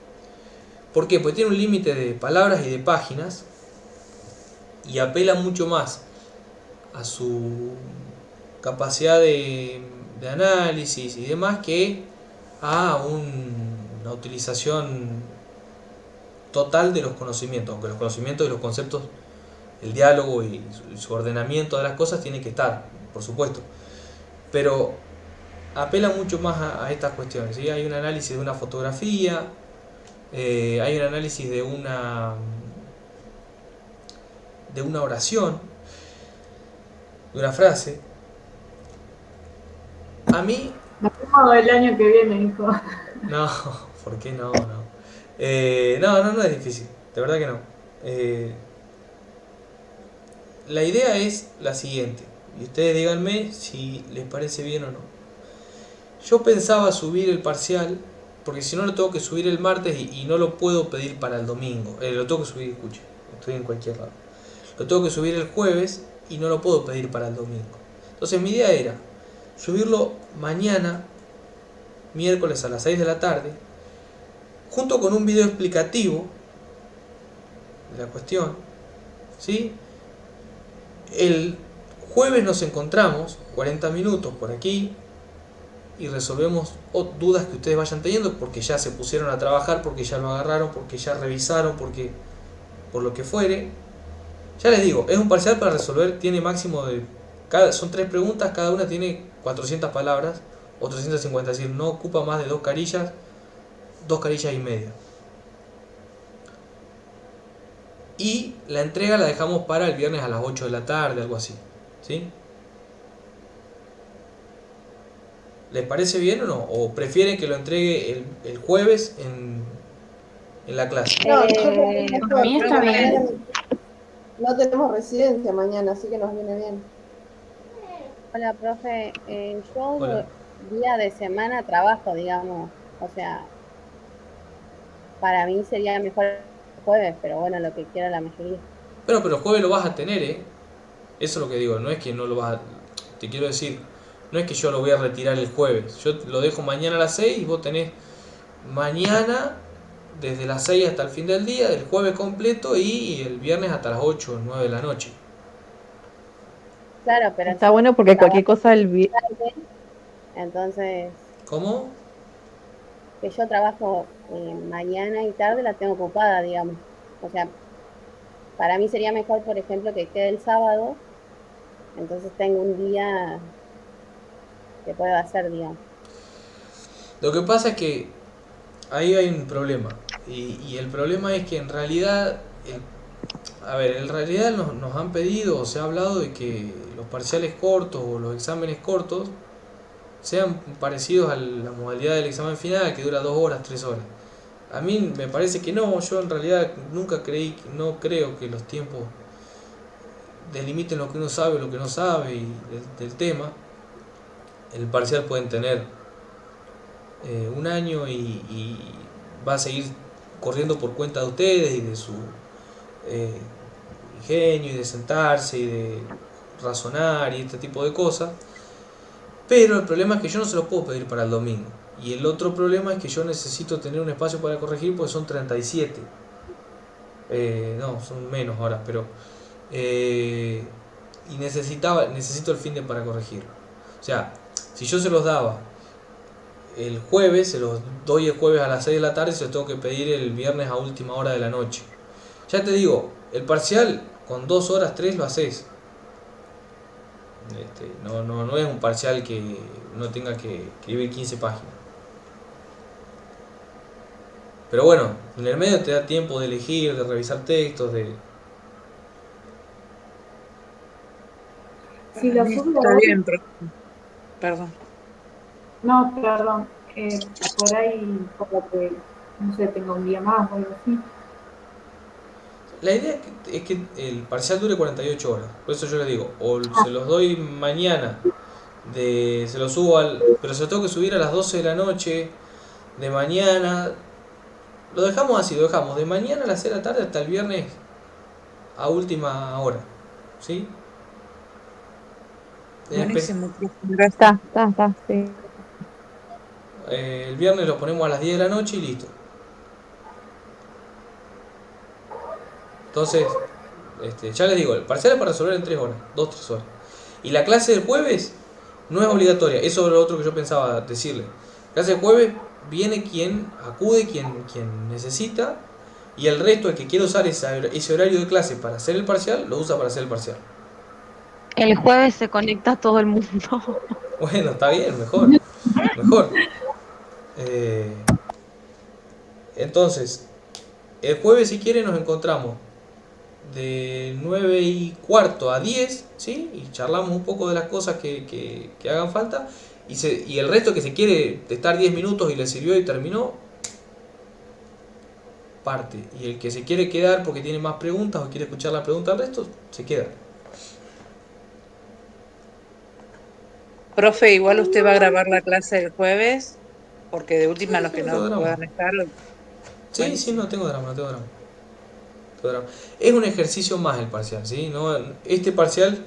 ¿Por qué? Porque tiene un límite de palabras y de páginas y apela mucho más a su capacidad de análisis y demás que a una utilización total de los conocimientos, aunque los conocimientos y los conceptos, el diálogo y su ordenamiento de las cosas tienen que estar, por supuesto, pero apela mucho más a estas cuestiones, ¿sí? Hay un análisis de una fotografía, hay un análisis de una oración, de una frase. A mí... Nos vemos el año que viene, hijo. No, ¿por qué no? No es difícil, de verdad que no. La idea es la siguiente, y ustedes díganme si les parece bien o no. Yo pensaba subir el parcial, porque si no lo tengo que subir el martes y no lo puedo pedir para el domingo. Lo tengo que subir, escuche, estoy en cualquier lado. Lo tengo que subir el jueves y no lo puedo pedir para el domingo. Entonces mi idea era subirlo mañana, miércoles a las 6 de la tarde, junto con un video explicativo de la cuestión, ¿sí? El jueves nos encontramos 40 minutos por aquí y resolvemos dudas que ustedes vayan teniendo, porque ya se pusieron a trabajar, porque ya lo agarraron, porque ya revisaron, porque por lo que fuere. Ya les digo, es un parcial para resolver, tiene máximo de... son 3 preguntas, cada una tiene 400 palabras o 350, es decir, no ocupa más de 2 carillas y media. Y la entrega la dejamos para el viernes a las 8 de la tarde, algo así, ¿sí? ¿Les parece bien o no? ¿O prefieren que lo entregue el jueves en la clase? No, a mí está bien. No tenemos residencia mañana, así que nos viene bien. Hola, profe. Yo Hola. día de semana trabajo, digamos. O sea, para mí sería mejor el jueves, pero bueno, lo que quiera la mayoría. Bueno, pero el jueves lo vas a tener, ¿eh? Eso es lo que digo, no es que no lo vas a... Te quiero decir, no es que yo lo voy a retirar el jueves. Yo lo dejo mañana a las 6 y vos tenés mañana desde las 6 hasta el fin del día, el jueves completo y el viernes hasta las 8 o 9 de la noche. Claro, pero Está bueno porque cualquier cosa entonces, ¿Cómo? que yo trabajo mañana y tarde la tengo ocupada, digamos. O sea, para mí sería mejor, por ejemplo, que quede el sábado, entonces tengo un día que puedo hacer, digamos. Lo que pasa es que ahí hay un problema. Y el problema es que en realidad, nos han pedido o se ha hablado de que los parciales cortos o los exámenes cortos sean parecidos a la modalidad del examen final, que dura 2 horas, 3 horas. A mí me parece que no, yo en realidad no creo que los tiempos delimiten lo que uno sabe o lo que no sabe y del tema. El parcial pueden tener 1 año y va a seguir corriendo por cuenta de ustedes y de su ingenio y de sentarse y de razonar y este tipo de cosas. Pero el problema es que yo no se lo puedo pedir para el domingo. Y el otro problema es que yo necesito tener un espacio para corregir porque son 37. No, son menos ahora, pero y necesito el fin de para corregirlo. O sea, si yo se los daba el jueves, se los doy el jueves a las 6 de la tarde y se los tengo que pedir el viernes a última hora de la noche. Ya te digo, el parcial con 2 horas, 3 lo haces. No es un parcial que uno tenga que escribir 15 páginas. Pero bueno, en el medio te da tiempo de elegir, de revisar textos, de... Si lo subo Está hoy, bien, perdón. no, perdón, por ahí, como que, no sé, tengo un día más o algo así. La idea es que el parcial dure 48 horas. Por eso yo le digo, o se los doy mañana, se los subo pero se los tengo que subir a las 12 de la noche, de mañana. Lo dejamos así, lo dejamos de mañana a las 6 de la tarde hasta el viernes a última hora. ¿Sí? Buenísimo. Está, sí. El viernes lo ponemos a las 10 de la noche y listo. Entonces, ya les digo, el parcial es para resolver en 3 horas, 2-3 horas. Y la clase del jueves no es obligatoria, eso es lo otro que yo pensaba decirle. La clase del jueves viene quien acude, quien necesita, y el resto, el que quiere usar ese horario de clase para hacer el parcial, lo usa para hacer el parcial. El jueves se conecta todo el mundo. Bueno, está bien, mejor. Entonces, el jueves si quiere nos encontramos de 9:15 a 10, ¿sí? Y charlamos un poco de las cosas que hagan falta. Y el resto que se quiere estar 10 minutos y le sirvió y terminó, parte. Y el que se quiere quedar porque tiene más preguntas o quiere escuchar la pregunta del resto, se queda. Profe, igual usted va a grabar la clase del jueves, porque de última los que no puedan estar... Sí, no tengo drama. Es un ejercicio más el parcial, ¿sí? Este parcial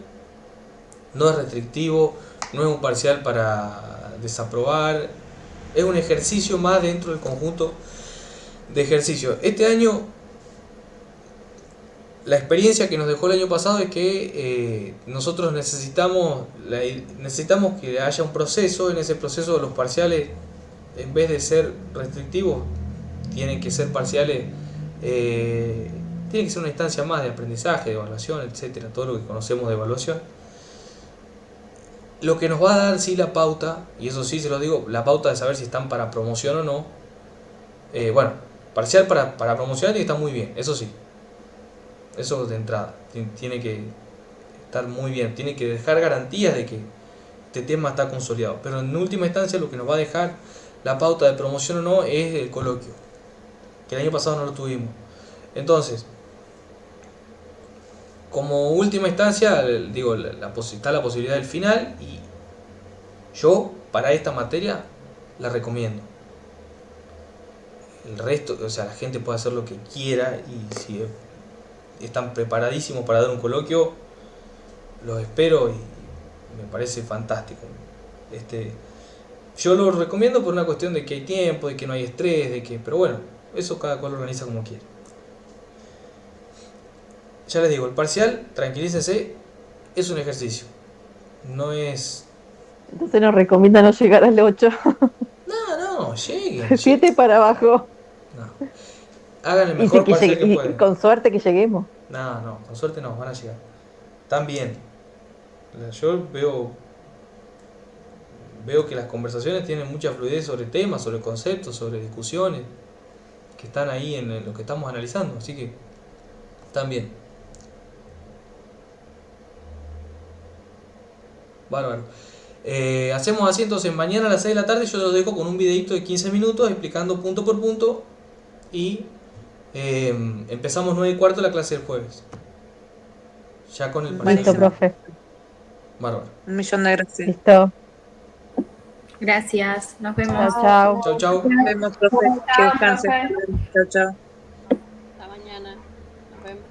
no es restrictivo, no es un parcial para desaprobar, es un ejercicio más dentro del conjunto de ejercicios. Este año, la experiencia que nos dejó el año pasado es que nosotros necesitamos que haya un proceso. En ese proceso los parciales, en vez de ser restrictivos, tienen que ser parciales, tiene que ser una instancia más de aprendizaje, de evaluación, etcétera, todo lo que conocemos de evaluación. Lo que nos va a dar sí la pauta, y eso sí se lo digo, la pauta de saber si están para promoción o no. Bueno, parcial para promocionar tiene que estar muy bien, eso sí. Eso de entrada, tiene que estar muy bien, tiene que dejar garantías de que este tema está consolidado. Pero en última instancia lo que nos va a dejar la pauta de promoción o no es el coloquio, que el año pasado no lo tuvimos. Entonces, como última instancia, digo, está la posibilidad del final, y yo para esta materia la recomiendo. El resto, o sea, la gente puede hacer lo que quiera, y si están preparadísimos para dar un coloquio, los espero y me parece fantástico. Yo lo recomiendo por una cuestión de que hay tiempo, de que no hay estrés, pero bueno, eso cada cual lo organiza como quiere. Ya les digo, el parcial, tranquilícense, es un ejercicio. No es... Entonces nos recomienda no llegar al 8. No, lleguen. 7 para abajo. No. Hagan el mejor parcial que pueden. Con suerte que lleguemos. No, con suerte no, van a llegar. También. Yo veo que las conversaciones tienen mucha fluidez sobre temas, sobre conceptos, sobre discusiones que están ahí en lo que estamos analizando, así que están bien. Bárbaro. Hacemos así entonces, mañana a las 6 de la tarde yo los dejo con un videito de 15 minutos explicando punto por punto, y empezamos 9:15 la clase del jueves. Ya con el parcial. Listo, profe. Bárbaro. Un millón de gracias. Listo. Gracias, nos vemos. Chao. Chau. Nos vemos, profe. Que descanse. Chao. Hasta mañana. Nos vemos.